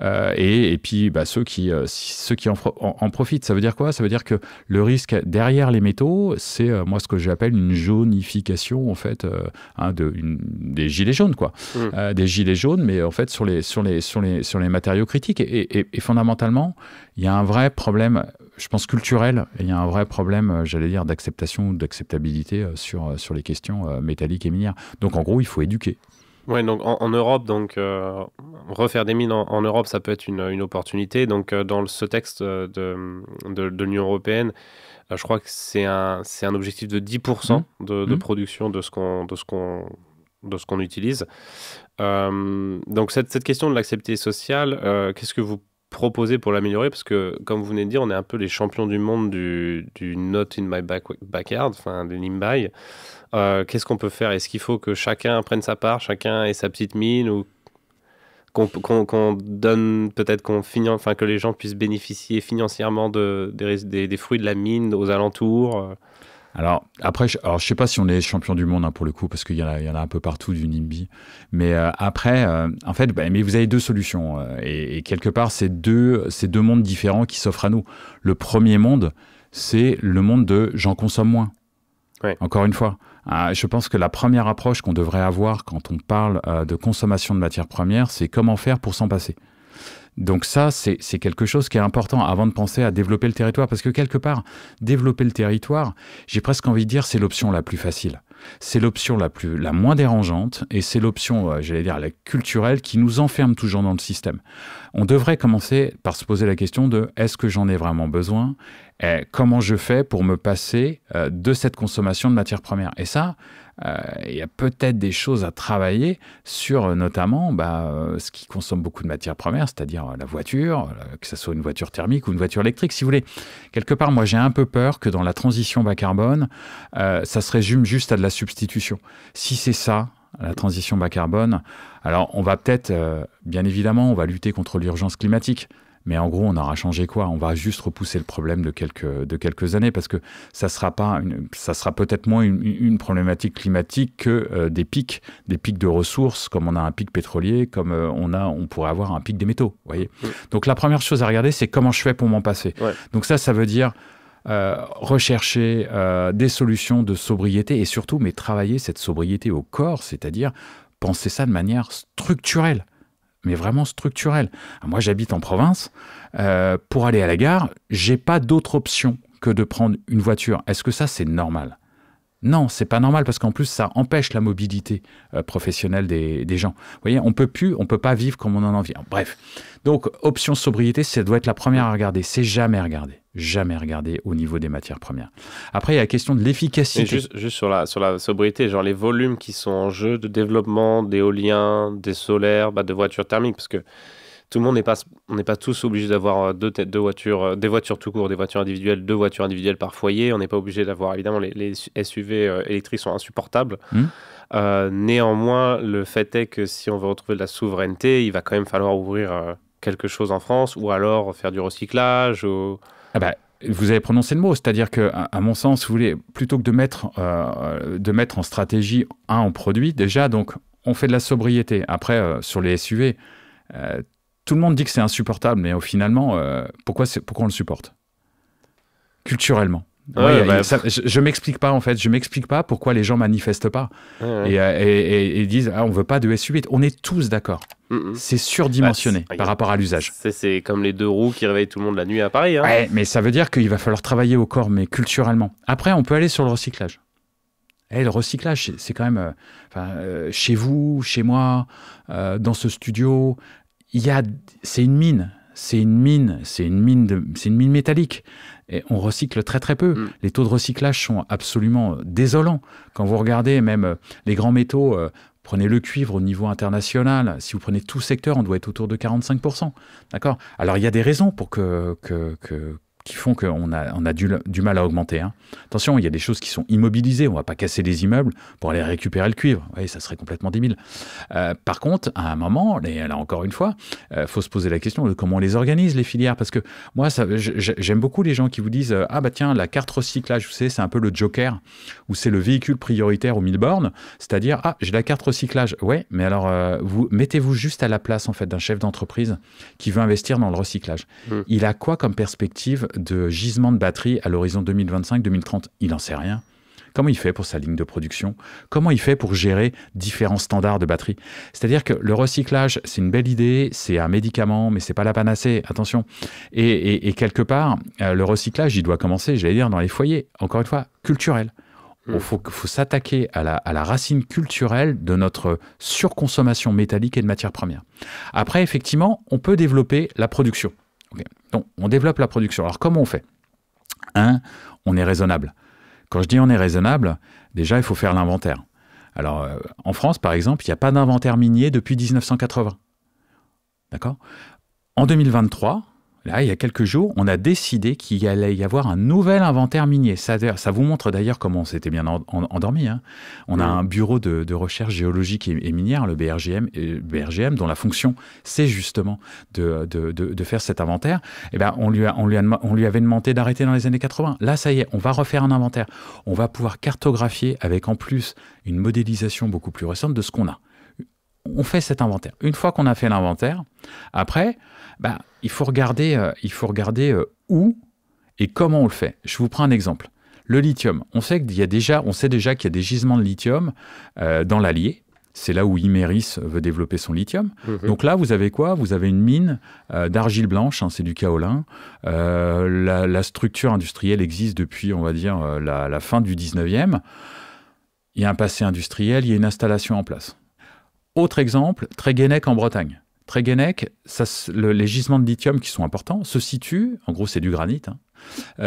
et puis ceux qui en profitent. Ça veut dire quoi ? Ça veut dire que le risque derrière les métaux, c'est moi ce que j'appelle une jaunification en fait, des gilets jaunes, quoi. Des gilets jaunes, mais en fait sur les matériaux critiques. Et fondamentalement, il y a un vrai problème, je pense culturel, et il y a un vrai problème, j'allais dire, d'acceptation ou d'acceptabilité sur les questions métalliques et minières. Donc en goi, il faut éduquer. Oui, donc en Europe, refaire des mines en Europe, ça peut être une opportunité. Donc dans ce texte de l'Union européenne, je crois que c'est un objectif de 10% de production de ce qu'on utilise. Donc cette question de l'acceptation sociale, qu'est-ce que vous proposez pour l'améliorer? Parce que, comme vous venez de dire, on est un peu les champions du monde du not in my backyard, enfin des NIMBY. Qu'est-ce qu'on peut faire? Est-ce qu'il faut que chacun prenne sa part, chacun ait sa petite mine, ou qu'on donne, peut-être que les gens puissent bénéficier financièrement des fruits de la mine aux alentours? Alors, après, je sais pas si on est champion du monde pour le coup, parce qu'il y en a un peu partout du NIMBY. Mais après, en fait, mais vous avez deux solutions. Et quelque part, c'est deux mondes différents qui s'offrent à nous. Le premier monde, c'est le monde de « j'en consomme moins ». Ouais. Encore une fois, je pense que la première approche qu'on devrait avoir quand on parle de consommation de matières premières, c'est comment faire pour s'en passer. Donc ça, c'est quelque chose qui est important avant de penser à développer le territoire. Parce que quelque part, développer le territoire, j'ai presque envie de dire, c'est l'option la plus facile. C'est l'option la moins dérangeante et c'est l'option, j'allais dire, la culturelle qui nous enferme toujours dans le système. On devrait commencer par se poser la question de est-ce que j'en ai vraiment besoin ? Comment je fais pour me passer de cette consommation de matières premières ? Et ça, il y a peut-être des choses à travailler sur notamment ce qui consomme beaucoup de matières premières, c'est-à-dire la voiture, que ce soit une voiture thermique ou une voiture électrique, si vous voulez. Quelque part, moi, j'ai un peu peur que dans la transition bas carbone, ça se résume juste à de la substitution. Si c'est ça, la transition bas carbone, alors on va peut-être, bien évidemment, on va lutter contre l'urgence climatique. Mais en gros, on aura changé quoi? On va juste repousser le problème de quelques années parce que ça sera peut-être moins une problématique climatique que des pics de ressources, comme on a un pic pétrolier, comme on pourrait avoir un pic des métaux. Voyez. Donc la première chose à regarder, c'est comment je fais pour m'en passer. Ouais. Donc ça veut dire rechercher des solutions de sobriété et surtout, mais travailler cette sobriété au corps, c'est-à-dire penser ça de manière structurelle, mais vraiment structurelle. Moi, j'habite en province. Pour aller à la gare, j'ai pas d'autre option que de prendre une voiture. Est-ce que ça, c'est normal? Non, c'est pas normal parce qu'en plus, ça empêche la mobilité professionnelle des gens. Vous voyez, on peut pas vivre comme on en a envie. Bref. Donc, option sobriété, ça doit être la première à regarder. C'est jamais regarder au niveau des matières premières. Après, il y a la question de l'efficacité. Juste sur la sobriété, genre les volumes qui sont en jeu de développement d'éolien, des solaires, de voitures thermiques, parce que tout le monde on n'est pas tous obligés d'avoir deux voitures, des voitures tout court, des voitures individuelles, 2 voitures individuelles par foyer. On n'est pas obligé d'avoir, évidemment, les SUV électriques sont insupportables. Néanmoins, le fait est que si on veut retrouver de la souveraineté, il va quand même falloir ouvrir quelque chose en France ou alors faire du recyclage. Vous avez prononcé le mot, c'est-à-dire que, à mon sens, vous voulez, plutôt que de mettre en stratégie, on produit déjà, donc on fait de la sobriété. Après, sur les SUV, tout le monde dit que c'est insupportable, mais finalement, pourquoi on le supporte? Culturellement. Je m'explique pas en fait, je m'explique pas pourquoi les gens manifestent pas et disent on veut pas de SUV. On est tous d'accord. C'est surdimensionné par rapport à l'usage. C'est comme les 2 roues qui réveillent tout le monde la nuit à Paris. Hein. Ouais, mais ça veut dire qu'il va falloir travailler au corps, mais culturellement. Après, on peut aller sur le recyclage. Le recyclage, c'est quand même chez vous, chez moi, dans ce studio, c'est une mine. C'est une mine métallique. Et on recycle très très peu. Les taux de recyclage sont absolument désolants. Quand vous regardez même les grands métaux, prenez le cuivre au niveau international, si vous prenez tout secteur, on doit être autour de 45%. D'accord ? Alors il y a des raisons pour qui font qu'on a du mal à augmenter. Hein. Attention, il y a des choses qui sont immobilisées. On ne va pas casser les immeubles pour aller récupérer le cuivre. Oui, ça serait complètement débile. Par contre, à un moment, et là encore une fois, faut se poser la question de comment on les organise, les filières. Parce que moi, j'aime beaucoup les gens qui vous disent « Ah bah tiens, la carte recyclage, vous savez, c'est un peu le joker, ou c'est le véhicule prioritaire aux 1000 bornes. » C'est-à-dire « Ah, j'ai la carte recyclage. » Ouais, mais alors, mettez-vous juste à la place en fait, d'un chef d'entreprise qui veut investir dans le recyclage. Il a quoi comme perspective de gisement de batterie à l'horizon 2025-2030, il n'en sait rien. Comment il fait pour sa ligne de production? Comment il fait pour gérer différents standards de batterie? C'est-à-dire que le recyclage, c'est une belle idée, c'est un médicament, mais c'est pas la panacée, attention. Et quelque part, le recyclage, il doit commencer, j'allais dire, dans les foyers, encore une fois, culturel. Il faut s'attaquer à la racine culturelle de notre surconsommation métallique et de matières premières. Après, effectivement, on peut développer la production. Okay. Donc, on développe la production. Alors, comment on fait? On est raisonnable. Quand je dis on est raisonnable, déjà, il faut faire l'inventaire. Alors, en France, par exemple, il n'y a pas d'inventaire minier depuis 1980. D'accord? En 2023, là, il y a quelques jours, on a décidé qu'il allait y avoir un nouvel inventaire minier. Ça vous montre d'ailleurs comment on s'était bien endormi. Hein. On a un bureau de recherche géologique et minière, le BRGM, dont la fonction, c'est justement de faire cet inventaire. Et ben, on lui avait demandé d'arrêter dans les années 80. Là, ça y est, on va refaire un inventaire. On va pouvoir cartographier avec en plus une modélisation beaucoup plus récente de ce qu'on a. On fait cet inventaire. Une fois qu'on a fait l'inventaire, après, il faut regarder où et comment on le fait. Je vous prends un exemple. Le lithium. On sait déjà qu'il y a des gisements de lithium dans l'Allier. C'est là où Imerys veut développer son lithium. Donc là, vous avez quoi? Vous avez une mine d'argile blanche, hein, c'est du kaolin. La structure industrielle existe depuis, on va dire, la fin du 19e. Il y a un passé industriel, il y a une installation en place. Autre exemple, Tréguennec en Bretagne. Tréguennec, les gisements de lithium qui sont importants se situent, en gros c'est du granit, hein,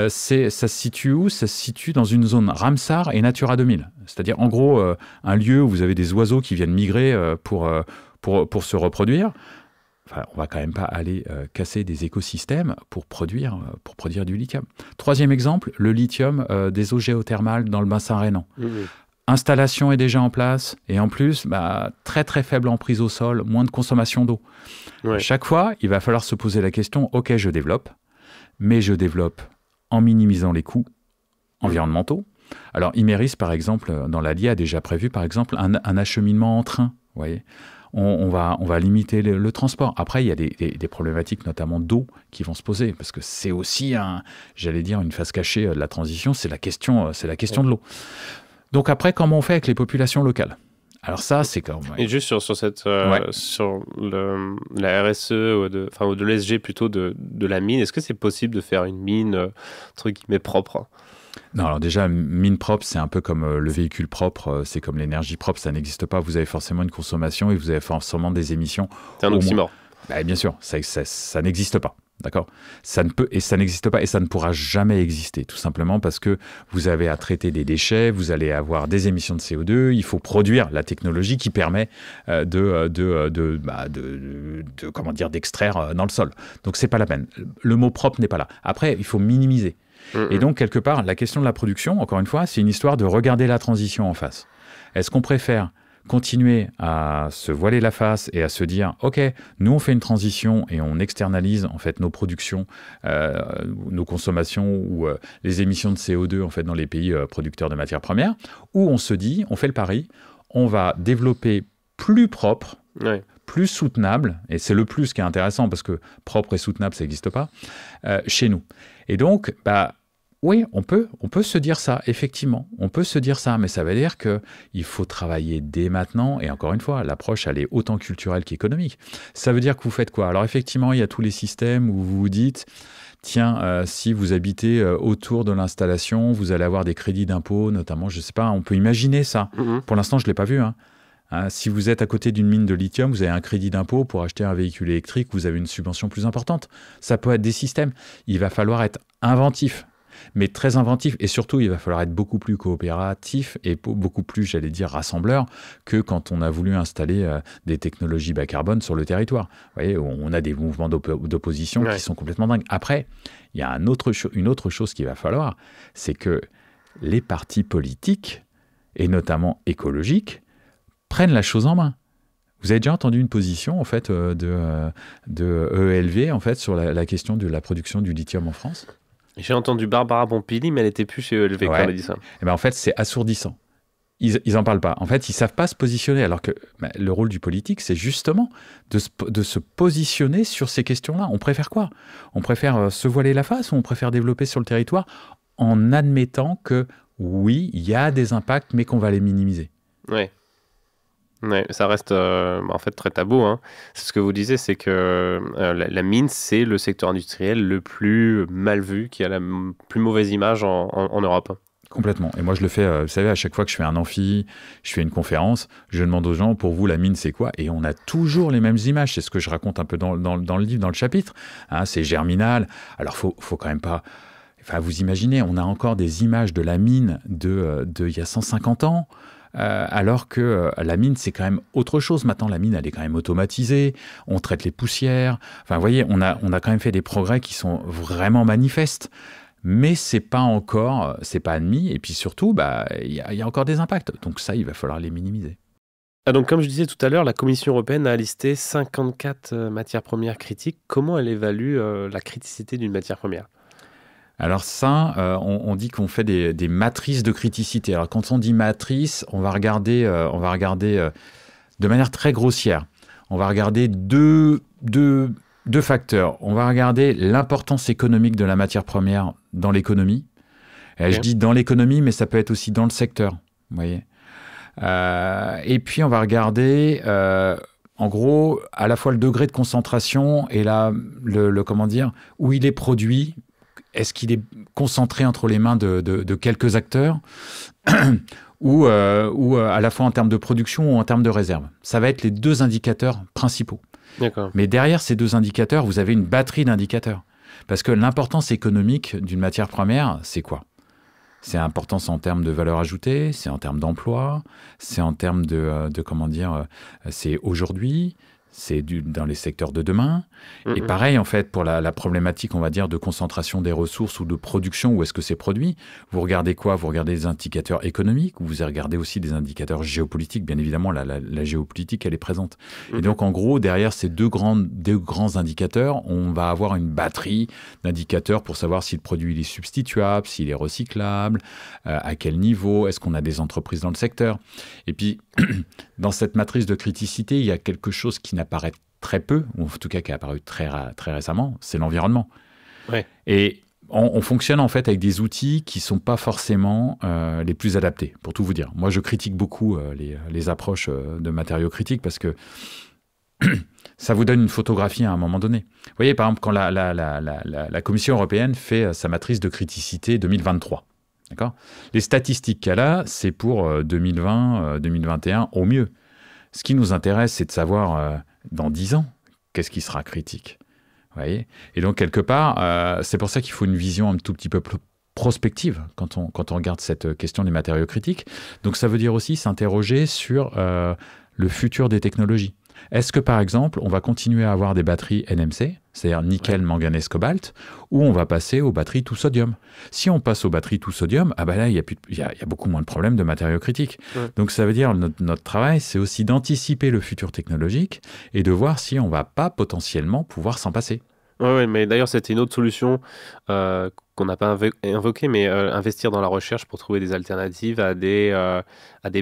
ça se situe où? Ça se situe dans une zone Ramsar et Natura 2000. C'est-à-dire en gros un lieu où vous avez des oiseaux qui viennent migrer pour se reproduire. Enfin, on va quand même pas aller casser des écosystèmes pour produire du lithium. Troisième exemple, le lithium des eaux géothermales dans le bassin rhénan. installation est déjà en place, et en plus, très très faible emprise au sol, moins de consommation d'eau. Ouais. Chaque fois, il va falloir se poser la question, ok, je développe, mais je développe en minimisant les coûts environnementaux. Alors, Imerys, par exemple, dans l'ALIA, a déjà prévu, par exemple, un acheminement en train. Vous voyez, on va limiter le transport. Après, il y a des problématiques, notamment d'eau, qui vont se poser, parce que c'est aussi, une face cachée de la transition, c'est la question de l'eau. Donc après, comment on fait avec les populations locales? Alors ça, c'est quand même... Et juste sur la RSE ou de l'ESG plutôt de la mine, est-ce que c'est possible de faire une mine entre guillemets propre? Non, alors déjà, mine propre, c'est un peu comme le véhicule propre, c'est comme l'énergie propre, ça n'existe pas. Vous avez forcément une consommation et vous avez forcément des émissions. C'est un oxymore. Bien sûr, ça n'existe pas. D'accord ? Ça n'existe pas et ça ne pourra jamais exister, tout simplement parce que vous avez à traiter des déchets, vous allez avoir des émissions de CO2, il faut produire la technologie qui permet d'extraire dans le sol. Donc c'est pas la peine. Le mot propre n'est pas là. Après, il faut minimiser. Et donc, quelque part, la question de la production, encore une fois, c'est une histoire de regarder la transition en face. Est-ce qu'on préfère continuer à se voiler la face et à se dire « Ok, nous, on fait une transition et on externalise en fait nos productions, nos consommations ou les émissions de CO2 en fait, dans les pays producteurs de matières premières » ou on se dit, on fait le pari, on va développer plus propre, plus soutenable, et c'est le plus qui est intéressant parce que propre et soutenable, ça n'existe pas, chez nous. Et donc, oui, on peut se dire ça, effectivement, on peut se dire ça, mais ça veut dire qu'il faut travailler dès maintenant, et encore une fois, l'approche, elle est autant culturelle qu'économique. Ça veut dire que vous faites quoi? Alors effectivement, il y a tous les systèmes où vous vous dites, tiens, si vous habitez autour de l'installation, vous allez avoir des crédits d'impôt, notamment, je ne sais pas, on peut imaginer ça. Pour l'instant, je ne l'ai pas vu, si vous êtes à côté d'une mine de lithium, vous avez un crédit d'impôt pour acheter un véhicule électrique, vous avez une subvention plus importante. Ça peut être des systèmes. Il va falloir être inventif, mais très inventif. Et surtout, il va falloir être beaucoup plus coopératif et beaucoup plus, rassembleur que quand on a voulu installer des technologies bas carbone sur le territoire. Vous voyez, on a des mouvements d'opposition qui sont complètement dingues. Après, il y a une autre chose qu'il va falloir, c'est que les partis politiques, et notamment écologiques, prennent la chose en main. Vous avez déjà entendu une position en fait de EELV en fait sur la question de la production du lithium en France? J'ai entendu Barbara Pompili, mais elle n'était plus chez EELV quand elle a dit ça. Et en fait, c'est assourdissant. Ils n'en parlent pas. En fait, ils ne savent pas se positionner, alors que le rôle du politique, c'est justement de se positionner sur ces questions-là. On préfère quoi? On préfère se voiler la face ou on préfère développer sur le territoire en admettant que oui, il y a des impacts, mais qu'on va les minimiser. Ouais. Ouais, ça reste en fait très tabou. C'est ce que vous disiez, c'est que la mine, c'est le secteur industriel le plus mal vu, qui a la plus mauvaise image en Europe. Complètement. Et moi, je le fais, vous savez, à chaque fois que je fais un amphi, je fais une conférence, je demande aux gens, pour vous, la mine, c'est quoi? Et on a toujours les mêmes images. C'est ce que je raconte un peu dans le livre, dans le chapitre. C'est germinal. Alors, faut quand même pas... Enfin, vous imaginez, on a encore des images de la mine de il y a 150 ans. Alors que la mine, c'est quand même autre chose. Maintenant, la mine, elle est quand même automatisée. On traite les poussières. Enfin, vous voyez, on a quand même fait des progrès qui sont vraiment manifestes. Mais c'est pas admis. Et puis surtout, il y a encore des impacts. Donc ça, il va falloir les minimiser. Donc, comme je disais tout à l'heure, la Commission européenne a listé 54 matières premières critiques. Comment elle évalue la criticité d'une matière première? Alors ça, on dit qu'on fait des matrices de criticité. Alors quand on dit matrice, on va regarder de manière très grossière. On va regarder deux facteurs. On va regarder l'importance économique de la matière première dans l'économie. Et je dis dans l'économie, mais ça peut être aussi dans le secteur. Vous voyez. Et puis on va regarder, en gros, à la fois le degré de concentration et où il est produit. Est-ce qu'il est concentré entre les mains de quelques acteurs ou à la fois en termes de production ou en termes de réserve? Ça va être les deux indicateurs principaux. D'accord. Mais derrière ces deux indicateurs, vous avez une batterie d'indicateurs. Parce que l'importance économique d'une matière première, c'est quoi? C'est l'importance en termes de valeur ajoutée, c'est en termes d'emploi, c'est en termes c'est aujourd'hui, c'est dans les secteurs de demain. Et pareil, en fait, pour la problématique, on va dire, de concentration des ressources ou de production, où est-ce que c'est produit, vous regardez quoi? Vous regardez des indicateurs économiques, ou vous regardez aussi des indicateurs géopolitiques. Bien évidemment, la géopolitique, elle est présente. Et donc, en gros, derrière ces deux grands indicateurs, on va avoir une batterie d'indicateurs pour savoir si le produit il est substituable, s'il est recyclable, à quel niveau, est-ce qu'on a des entreprises dans le secteur. Et puis, dans cette matrice de criticité, il y a quelque chose qui apparaît très peu, ou en tout cas qui est apparu très récemment, c'est l'environnement. Ouais. Et on fonctionne en fait avec des outils qui ne sont pas forcément les plus adaptés, pour tout vous dire. Moi, je critique beaucoup les approches de matériaux critiques parce que ça vous donne une photographie à un moment donné. Vous voyez, par exemple, quand la Commission européenne fait sa matrice de criticité 2023, d'accord ? Les statistiques qu'elle a, c'est pour 2020, 2021 au mieux. Ce qui nous intéresse, c'est de savoir dans 10 ans, qu'est-ce qui sera critique. Vous voyez ? Et donc, quelque part, c'est pour ça qu'il faut une vision un tout petit peu prospective quand on regarde cette question des matériaux critiques. Donc, ça veut dire aussi s'interroger sur le futur des technologies. Est-ce que, par exemple, on va continuer à avoir des batteries NMC, c'est-à-dire nickel, manganèse, cobalt, ou on va passer aux batteries tout sodium? Si on passe aux batteries tout sodium, là, il y a beaucoup moins de problèmes de matériaux critiques. Ouais. Donc, ça veut dire notre travail, c'est aussi d'anticiper le futur technologique et de voir si on ne va pas potentiellement pouvoir s'en passer. Oui, mais d'ailleurs, c'était une autre solution qu'on n'a pas invoquée, mais investir dans la recherche pour trouver des alternatives à des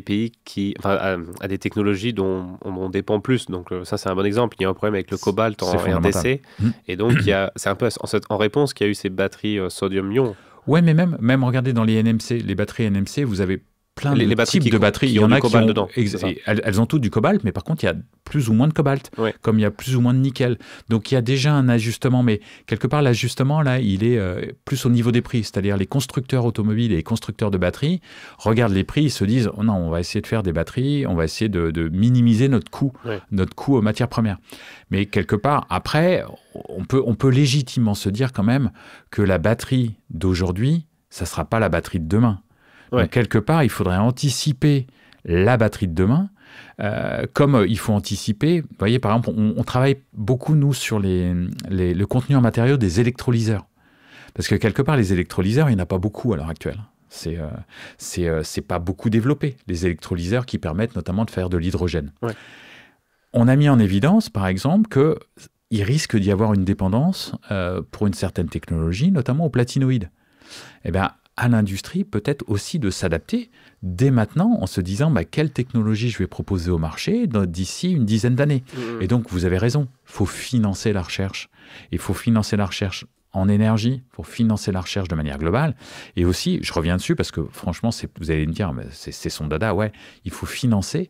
pays à des technologies dont on dépend plus. Donc ça, c'est un bon exemple. Il y a un problème avec le cobalt en RDC. Et donc, c'est un peu en réponse qu'il y a eu ces batteries sodium-ion. Oui, mais même regardez dans les NMC, les batteries NMC, vous avez plein de types de batteries. Il y en a qui ont dedans. Elles ont toutes du cobalt, mais par contre, il y a plus ou moins de cobalt, comme il y a plus ou moins de nickel. Donc, il y a déjà un ajustement, mais quelque part, l'ajustement, là, il est plus au niveau des prix. C'est-à-dire, les constructeurs automobiles et les constructeurs de batteries regardent les prix, ils se disent, oh non, on va essayer de faire des batteries, on va essayer de minimiser notre coût aux matières premières. Mais quelque part, après, on peut légitimement se dire quand même que la batterie d'aujourd'hui, ça ne sera pas la batterie de demain. Donc, quelque part, il faudrait anticiper la batterie de demain, comme il faut anticiper. Vous voyez, par exemple, on travaille beaucoup, nous, sur le contenu en matériaux des électrolyseurs. Parce que quelque part, les électrolyseurs, il n'y en a pas beaucoup à l'heure actuelle. C'est pas beaucoup développé, les électrolyseurs qui permettent notamment de faire de l'hydrogène. Ouais. On a mis en évidence, par exemple, qu'il risque d'y avoir une dépendance pour une certaine technologie, notamment aux platinoïdes. Eh bien, à l'industrie, peut-être aussi de s'adapter dès maintenant en se disant quelle technologie je vais proposer au marché d'ici une dizaine d'années. Et donc, vous avez raison, il faut financer la recherche. Il faut financer la recherche en énergie, il faut financer la recherche de manière globale. Et aussi, je reviens dessus parce que franchement, vous allez me dire, c'est son dada, il faut financer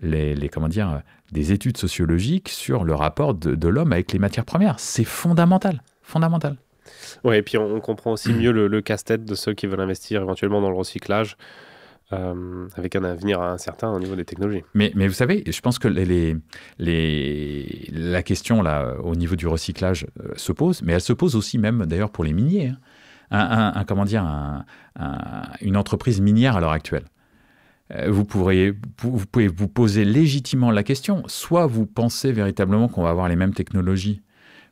des études sociologiques sur le rapport de l'homme avec les matières premières. C'est fondamental. Oui, et puis on comprend aussi mieux le casse-tête de ceux qui veulent investir éventuellement dans le recyclage, avec un avenir incertain au niveau des technologies. Mais vous savez, je pense que la question là, au niveau du recyclage se pose, mais elle se pose aussi même d'ailleurs pour les miniers. Une entreprise minière à l'heure actuelle. Vous pouvez vous poser légitimement la question. Soit vous pensez véritablement qu'on va avoir les mêmes technologies,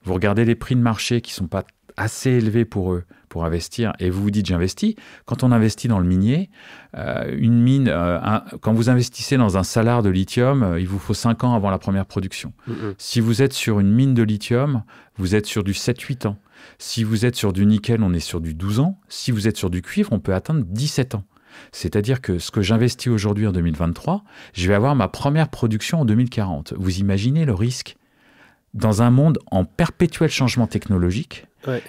vous regardez les prix de marché qui ne sont pas assez élevés pour eux, pour investir, et vous vous dites j'investis. Quand on investit dans le minier, une mine, quand vous investissez dans un salar de lithium, il vous faut 5 ans avant la première production. Si vous êtes sur une mine de lithium, vous êtes sur du 7-8 ans. Si vous êtes sur du nickel, on est sur du 12 ans. Si vous êtes sur du cuivre, on peut atteindre 17 ans. C'est-à-dire que ce que j'investis aujourd'hui en 2023, je vais avoir ma première production en 2040. Vous imaginez le risque ? Dans un monde en perpétuel changement technologique,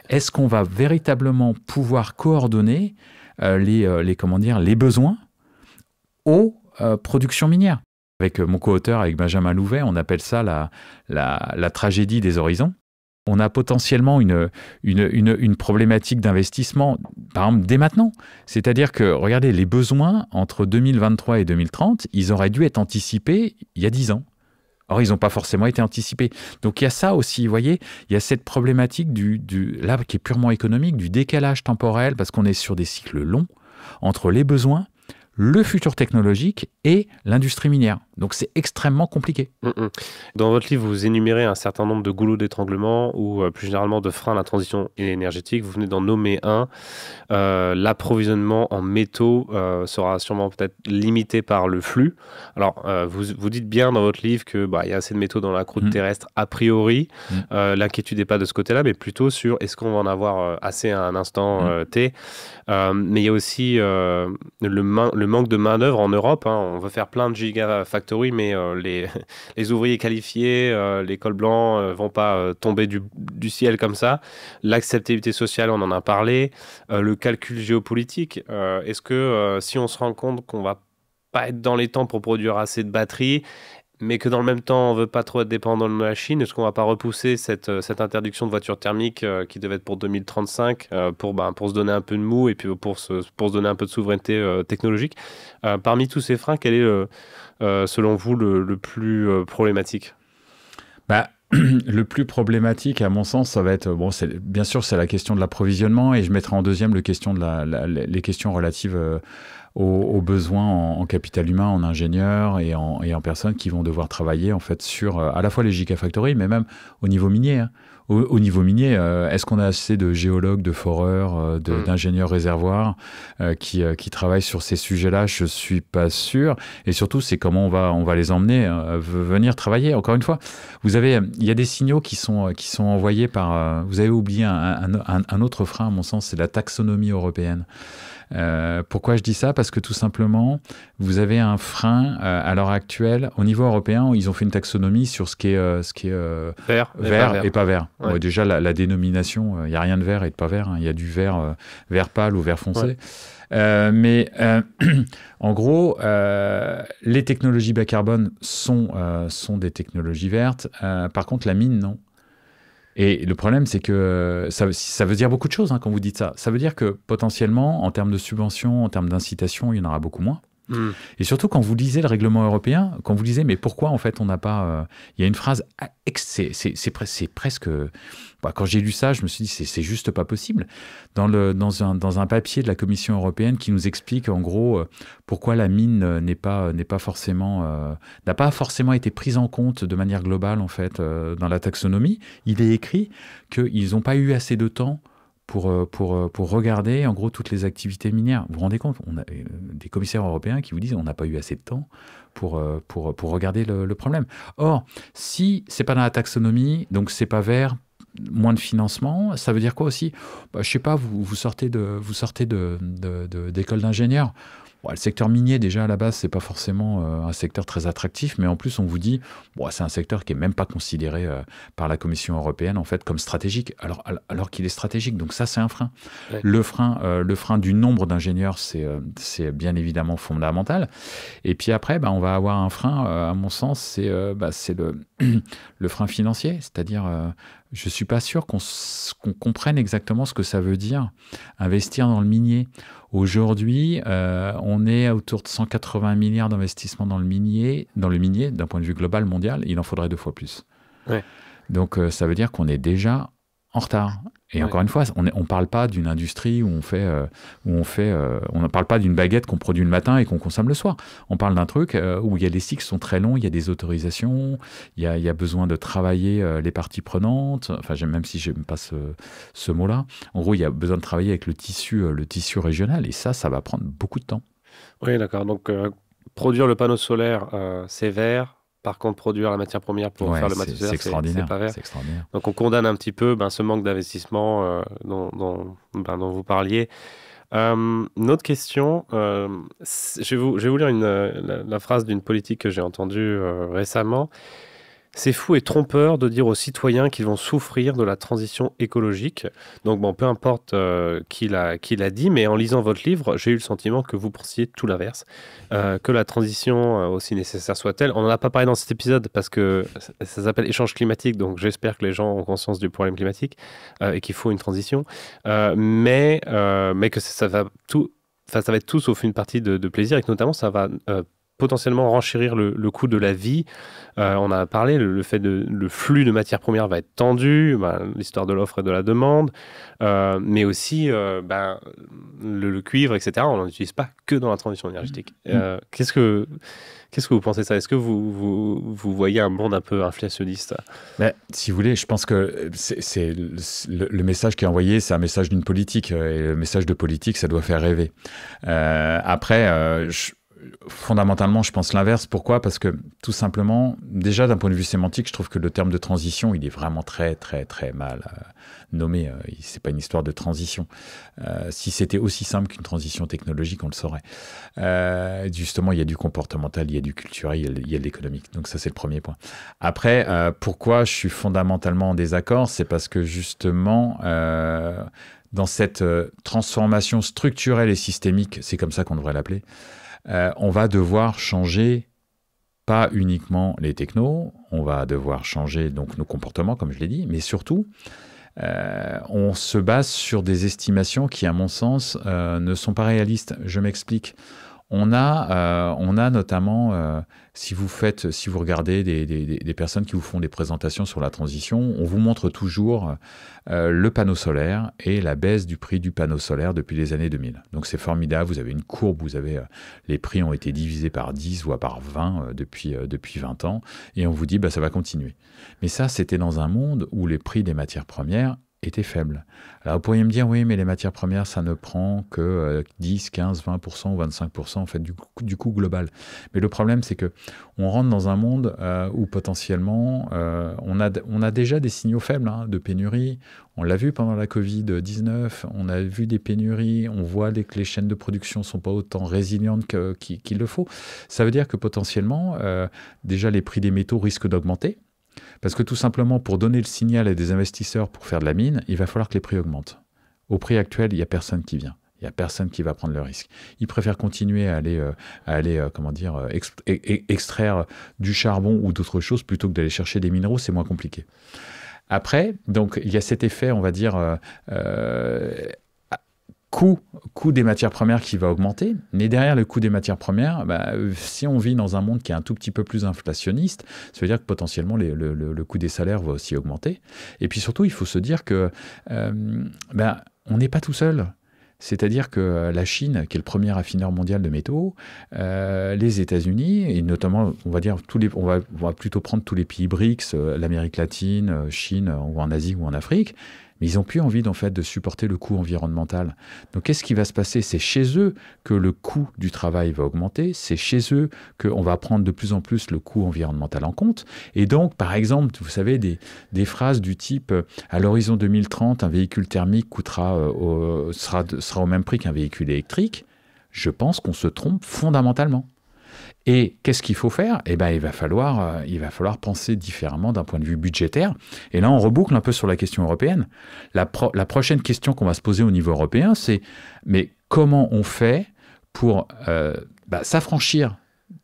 est-ce qu'on va véritablement pouvoir coordonner les besoins aux productions minières? Avec mon co-auteur, avec Benjamin Louvet, on appelle ça la tragédie des horizons. On a potentiellement une problématique d'investissement, par exemple, dès maintenant. C'est-à-dire que, regardez, les besoins entre 2023 et 2030, ils auraient dû être anticipés il y a 10 ans. Or, ils n'ont pas forcément été anticipés. Donc, il y a ça aussi, vous voyez, il y a cette problématique là, qui est purement économique, du décalage temporel, parce qu'on est sur des cycles longs, entre les besoins, le futur technologique et l'industrie minière. Donc c'est extrêmement compliqué. Dans votre livre, vous énumérez un certain nombre de goulots d'étranglement ou plus généralement de freins à la transition énergétique. Vous venez d'en nommer un. L'approvisionnement en métaux sera sûrement peut-être limité par le flux. Alors, vous dites bien dans votre livre qu'il y a assez de métaux dans la croûte terrestre a priori. L'inquiétude n'est pas de ce côté-là, mais plutôt sur est-ce qu'on va en avoir assez à un instant T. Mais il y a aussi le manque de main-d'œuvre en Europe. On veut faire plein de gigafactories, mais les ouvriers qualifiés, les cols blancs vont pas tomber du ciel comme ça. L'acceptabilité sociale, on en a parlé. Le calcul géopolitique. Est-ce que si on se rend compte qu'on va pas être dans les temps pour produire assez de batteries, mais que dans le même temps, on veut pas trop être dépendant de la Chine, est-ce qu'on va pas repousser cette interdiction de voitures thermiques qui devait être pour 2035 pour se donner un peu de mou et puis pour se donner un peu de souveraineté technologique. Parmi tous ces freins, quel est, selon vous, le plus problématique ? Le plus problématique, à mon sens, ça va être, bien sûr, c'est la question de l'approvisionnement, et je mettrai en deuxième les questions relatives aux besoins en capital humain, en ingénieurs et en personnes qui vont devoir travailler en fait sur à la fois les gigafactories, mais même au niveau minier. Au niveau minier, est-ce qu'on a assez de géologues, de foreurs, d'ingénieurs réservoirs qui travaillent sur ces sujets-là? Je suis pas sûr. Et surtout, c'est comment on va les emmener venir travailler. Encore une fois, il y a des signaux qui sont envoyés par. Vous avez oublié un autre frein, à mon sens, c'est la taxonomie européenne. Pourquoi je dis ça? Parce que tout simplement, vous avez un frein à l'heure actuelle au niveau européen. Ils ont fait une taxonomie sur ce qui est vert et pas vert. Ouais. Déjà, la dénomination, il n'y a rien de vert et de pas vert. Il y a du vert pâle ou vert foncé. Ouais. En gros, les technologies bas carbone sont des technologies vertes. Par contre, la mine, non. Et le problème, c'est que ça veut dire beaucoup de choses quand vous dites ça. Ça veut dire que potentiellement, en termes de subventions, en termes d'incitation, il y en aura beaucoup moins. Et surtout, quand vous lisez le règlement européen, quand vous lisez, mais pourquoi en fait on n'a pas... Il y a une phrase, c'est presque... Quand j'ai lu ça, je me suis dit, c'est juste pas possible. Dans un papier de la Commission européenne qui nous explique en gros pourquoi la mine n'a pas forcément été prise en compte de manière globale en fait dans la taxonomie, il est écrit qu'ils n'ont pas eu assez de temps pour regarder en gros toutes les activités minières. Vous vous rendez compte, on a des commissaires européens qui vous disent on n'a pas eu assez de temps pour regarder le problème. Or, si c'est pas dans la taxonomie, donc c'est pas vert, moins de financement, ça veut dire quoi aussi? Je sais pas, vous sortez d'école d'ingénieur. Le secteur minier, déjà, à la base, c'est pas forcément un secteur très attractif, mais en plus, on vous dit, c'est un secteur qui est même pas considéré par la Commission européenne, en fait, comme stratégique, alors qu'il est stratégique. Donc ça, c'est un frein. Ouais. Le frein du nombre d'ingénieurs, c'est bien évidemment fondamental. Et puis après, on va avoir un frein, à mon sens, c'est le frein financier, c'est-à-dire... je ne suis pas sûr qu'on comprenne exactement ce que ça veut dire investir dans le minier. Aujourd'hui, on est autour de 180 milliards d'investissements dans le minier, d'un point de vue global mondial. Il en faudrait 2 fois plus. Ouais. Donc, ça veut dire qu'on est déjà en retard. Et encore une fois, on ne parle pas d'une industrie où on ne parle pas d'une baguette qu'on produit le matin et qu'on consomme le soir. On parle d'un truc où il y a des cycles qui sont très longs, il y a des autorisations, il y a besoin de travailler les parties prenantes. Enfin, même si je n'aime pas ce mot-là. En gros, il y a besoin de travailler avec le tissu régional et ça va prendre beaucoup de temps. Oui, d'accord. Donc, produire le panneau solaire, c'est vert. Par contre, produire la matière première pour faire le matériel solaire, c'est pas vert. C'est extraordinaire. Donc, on condamne un petit peu ce manque d'investissement dont vous parliez. Une autre question. Je vais vous lire la phrase d'une politique que j'ai entendue récemment. C'est fou et trompeur de dire aux citoyens qu'ils vont souffrir de la transition écologique. Donc, peu importe qui l'a dit, mais en lisant votre livre, j'ai eu le sentiment que vous pensiez tout l'inverse. Que la transition, aussi nécessaire soit-elle, on n'en a pas parlé dans cet épisode parce que ça s'appelle échange climatique, donc j'espère que les gens ont conscience du problème climatique et qu'il faut une transition. Mais que ça va être tout sauf une partie de plaisir et que notamment ça va potentiellement renchérir le coût de la vie. On a parlé, le fait le flux de matières premières va être tendu, l'histoire de l'offre et de la demande, mais aussi le cuivre, etc. On n'en utilise pas que dans la transition énergétique. Qu'est-ce que vous pensez de ça? Est-ce que vous voyez un monde un peu inflationniste? Si vous voulez, je pense que c'est le message qui est envoyé, c'est un message d'une politique. Et le message de politique, ça doit faire rêver. Après, fondamentalement, je pense l'inverse. Pourquoi? Parce que tout simplement, déjà d'un point de vue sémantique, je trouve que le terme de transition, il est vraiment très, très, très mal nommé. C'est pas une histoire de transition. Si c'était aussi simple qu'une transition technologique, on le saurait. Justement, il y a du comportemental, il y a du culturel, il y a de l'économique. Donc ça, c'est le premier point. Après, pourquoi je suis fondamentalement en désaccord? C'est parce que justement, dans cette transformation structurelle et systémique, c'est comme ça qu'on devrait l'appeler, on va devoir changer pas uniquement les technos, on va devoir changer donc nos comportements, comme je l'ai dit, mais surtout, on se base sur des estimations qui, à mon sens, ne sont pas réalistes. Je m'explique. On a notamment, si vous regardez des personnes qui vous font des présentations sur la transition, on vous montre toujours le panneau solaire et la baisse du prix du panneau solaire depuis les années 2000. Donc c'est formidable, vous avez une courbe, les prix ont été divisés par 10 ou par 20 depuis 20 ans, et on vous dit ça va continuer. Mais ça, c'était dans un monde où les prix des matières premières était faible. Alors vous pourriez me dire, oui, mais les matières premières, ça ne prend que 10, 15, 20% ou 25% en fait, du coût global. Mais le problème, c'est qu'on rentre dans un monde où potentiellement, on a déjà des signaux faibles de pénurie. On l'a vu pendant la Covid-19, on a vu des pénuries, on voit que les chaînes de production ne sont pas autant résilientes qu'il le faut. Ça veut dire que potentiellement, déjà les prix des métaux risquent d'augmenter. Parce que tout simplement, pour donner le signal à des investisseurs pour faire de la mine, il va falloir que les prix augmentent. Au prix actuel, il n'y a personne qui vient. Il n'y a personne qui va prendre le risque. Ils préfèrent continuer à aller extraire du charbon ou d'autres choses plutôt que d'aller chercher des minéraux, c'est moins compliqué. Après, donc, il y a cet effet, on va dire, coût des matières premières qui va augmenter, mais derrière le coût des matières premières, si on vit dans un monde qui est un tout petit peu plus inflationniste, ça veut dire que potentiellement le coût des salaires va aussi augmenter. Et puis surtout, il faut se dire que on n'est pas tout seul. C'est-à-dire que la Chine, qui est le premier raffineur mondial de métaux, les États-Unis, et notamment, on va plutôt prendre tous les pays BRICS, l'Amérique latine, Chine, ou en Asie ou en Afrique, mais ils n'ont plus envie de supporter le coût environnemental. Donc qu'est-ce qui va se passer? C'est chez eux que le coût du travail va augmenter, c'est chez eux qu'on va prendre de plus en plus le coût environnemental en compte. Et donc, par exemple, vous savez, des phrases du type « à l'horizon 2030, un véhicule thermique sera au même prix qu'un véhicule électrique », je pense qu'on se trompe fondamentalement. Et qu'est-ce qu'il faut faire? Il va falloir penser différemment d'un point de vue budgétaire. Et là, on reboucle un peu sur la question européenne. La prochaine question qu'on va se poser au niveau européen, c'est mais comment on fait pour s'affranchir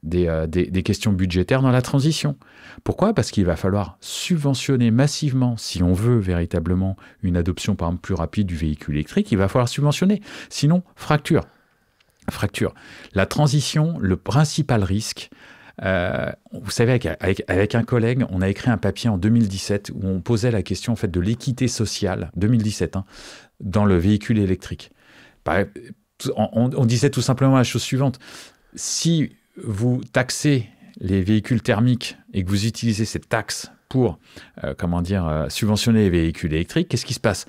des questions budgétaires dans la transition? Pourquoi? Parce qu'il va falloir subventionner massivement, si on veut véritablement une adoption par exemple plus rapide du véhicule électrique, il va falloir subventionner. Sinon, fracture. La transition, le principal risque, vous savez, avec un collègue, on a écrit un papier en 2017 où on posait la question en fait, de l'équité sociale, 2017, dans le véhicule électrique. On disait tout simplement la chose suivante. Si vous taxez les véhicules thermiques et que vous utilisez cette taxe pour subventionner les véhicules électriques, qu'est-ce qui se passe?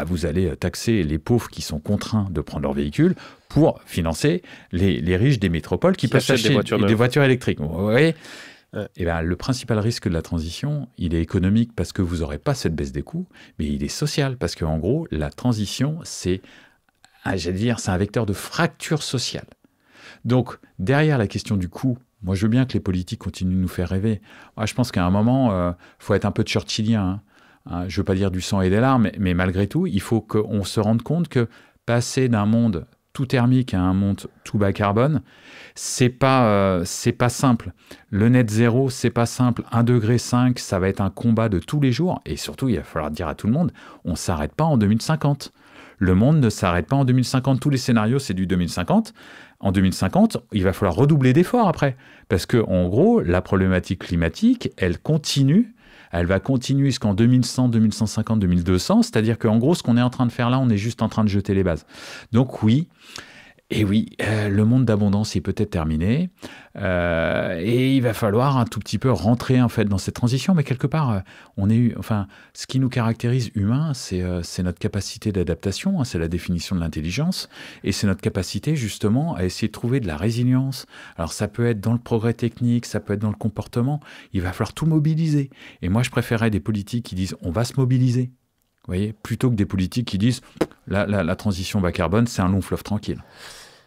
Vous allez taxer les pauvres qui sont contraints de prendre leur véhicule pour financer les riches des métropoles qui peuvent acheter des voitures électriques. Vous voyez? Le principal risque de la transition, il est économique parce que vous n'aurez pas cette baisse des coûts, mais il est social parce qu'en gros, la transition, c'est un vecteur de fracture sociale. Donc, derrière la question du coût, moi, je veux bien que les politiques continuent de nous faire rêver. Moi, je pense qu'à un moment, faut être un peu churchillien. Je ne veux pas dire du sang et des larmes, mais malgré tout, il faut qu'on se rende compte que passer d'un monde tout thermique à un monde tout bas carbone, c'est pas simple. Le net zéro, c'est pas simple. 1,5 degré, ça va être un combat de tous les jours. Et surtout, il va falloir dire à tout le monde, on ne s'arrête pas en 2050. Le monde ne s'arrête pas en 2050. Tous les scénarios, c'est du 2050. En 2050, il va falloir redoubler d'efforts après. Parce que, en gros, la problématique climatique, elle continue. Elle va continuer jusqu'en 2100, 2150, 2200. C'est-à-dire qu'en gros, ce qu'on est en train de faire là, on est juste en train de jeter les bases. Donc oui, et oui, le monde d'abondance est peut-être terminé. Et il va falloir un tout petit peu rentrer en fait dans cette transition. Mais quelque part, ce qui nous caractérise humains, c'est notre capacité d'adaptation. Hein, c'est la définition de l'intelligence. Et c'est notre capacité justement à essayer de trouver de la résilience. Alors ça peut être dans le progrès technique, ça peut être dans le comportement. Il va falloir tout mobiliser. Et moi, je préférerais des politiques qui disent on va se mobiliser. Vous voyez, plutôt que des politiques qui disent la transition bas carbone, c'est un long fleuve tranquille.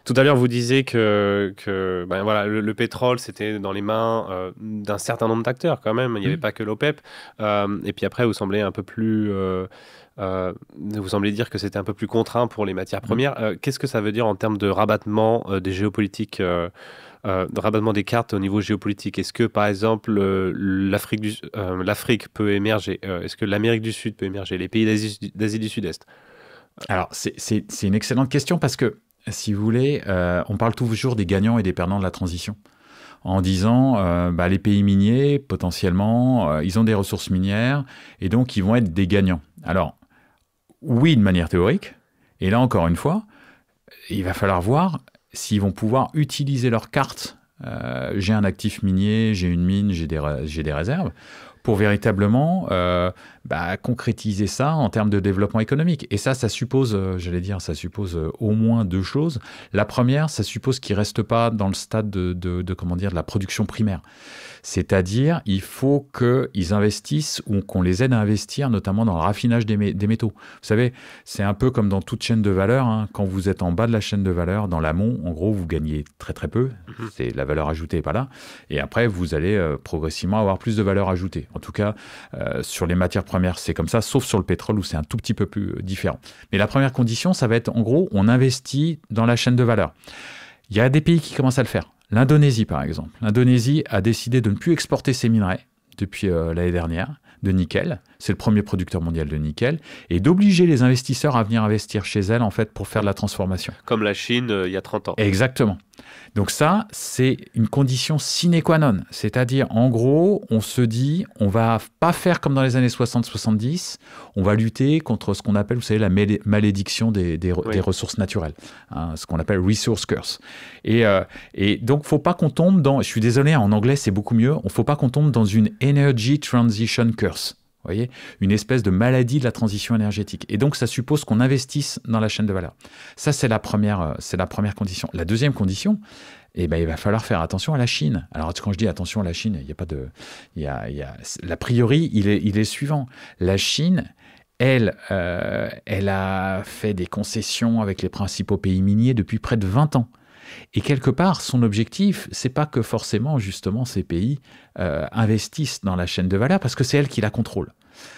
Tout à l'heure, vous disiez que voilà, le pétrole, c'était dans les mains d'un certain nombre d'acteurs quand même. Il n'y avait pas que l'OPEP. Et puis après, vous semblez un peu plus... vous semblez dire que c'était un peu plus contraint pour les matières premières. Qu'est-ce que ça veut dire en termes de rabattement des géopolitiques, de rabattement des cartes au niveau géopolitique? Est-ce que, par exemple, l'Afrique peut émerger? Est-ce que l'Amérique du Sud peut émerger? Les pays d'Asie du Sud-Est? Alors, c'est une excellente question parce que, si vous voulez, on parle toujours des gagnants et des perdants de la transition. En disant, les pays miniers, potentiellement, ils ont des ressources minières et donc ils vont être des gagnants. Alors, oui, de manière théorique. Et là, encore une fois, il va falloir voir s'ils vont pouvoir utiliser leurs cartes. J'ai un actif minier, j'ai une mine, j'ai des réserves, pour véritablement concrétiser ça en termes de développement économique. Et ça suppose, au moins deux choses. La première, ça suppose qu'ils ne restent pas dans le stade de la production primaire. C'est-à-dire, il faut qu'ils investissent ou qu'on les aide à investir, notamment dans le raffinage des métaux. Vous savez, c'est un peu comme dans toute chaîne de valeur. Hein. Quand vous êtes en bas de la chaîne de valeur, dans l'amont, en gros, vous gagnez très très peu. C'est la valeur ajoutée n'est pas là. Et après, vous allez progressivement avoir plus de valeur ajoutée. En tout cas, sur les matières premières, c'est comme ça, sauf sur le pétrole où c'est un tout petit peu plus différent. Mais la première condition, ça va être, en gros, on investit dans la chaîne de valeur. Il y a des pays qui commencent à le faire. L'Indonésie, par exemple. L'Indonésie a décidé de ne plus exporter ses minerais depuis l'année dernière, de nickel. C'est le premier producteur mondial de nickel. Et d'obliger les investisseurs à venir investir chez elle, en fait, pour faire de la transformation. Comme la Chine, il y a 30 ans. Exactement. Donc ça, c'est une condition sine qua non. C'est-à-dire, en gros, on se dit, on va pas faire comme dans les années 60-70, on va lutter contre ce qu'on appelle, vous savez, la malédiction des ressources naturelles, hein, ce qu'on appelle resource curse. Et donc, faut pas qu'on tombe dans, je suis désolé, en anglais, c'est beaucoup mieux, faut pas qu'on tombe dans une energy transition curse. Vous voyez, une espèce de maladie de la transition énergétique. Et donc, ça suppose qu'on investisse dans la chaîne de valeur. Ça, c'est la première condition. La deuxième condition, il va falloir faire attention à la Chine. Alors, quand je dis attention à la Chine, il n'y a pas de... l'a priori, il est suivant. La Chine, elle a fait des concessions avec les principaux pays miniers depuis près de 20 ans. Et quelque part, son objectif, c'est pas que forcément, justement, ces pays investissent dans la chaîne de valeur, parce que c'est elle qui la contrôle.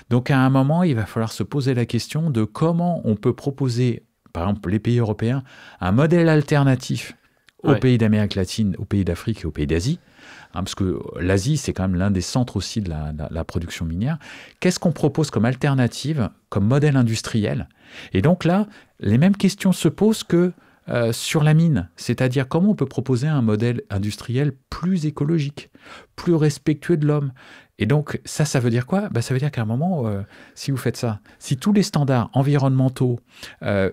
Donc, à un moment, il va falloir se poser la question de comment on peut proposer, par exemple, les pays européens, un modèle alternatif aux pays d'Amérique latine, aux pays d'Afrique et aux pays d'Asie, hein, parce que l'Asie, c'est quand même l'un des centres aussi de la production minière. Qu'est-ce qu'on propose comme alternative, comme modèle industriel? Et donc là, les mêmes questions se posent que sur la mine, c'est-à-dire comment on peut proposer un modèle industriel plus écologique, plus respectueux de l'homme. Et donc ça veut dire quoi? Ça veut dire qu'à un moment, si vous faites ça, si tous les standards environnementaux,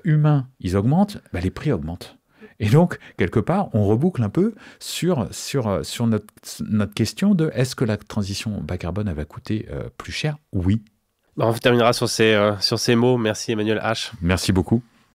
humains, ils augmentent, les prix augmentent. Et donc, quelque part, on reboucle un peu sur notre question de est-ce que la transition bas carbone elle va coûter plus cher? Oui. On terminera sur ces mots. Merci Emmanuel H. Merci beaucoup.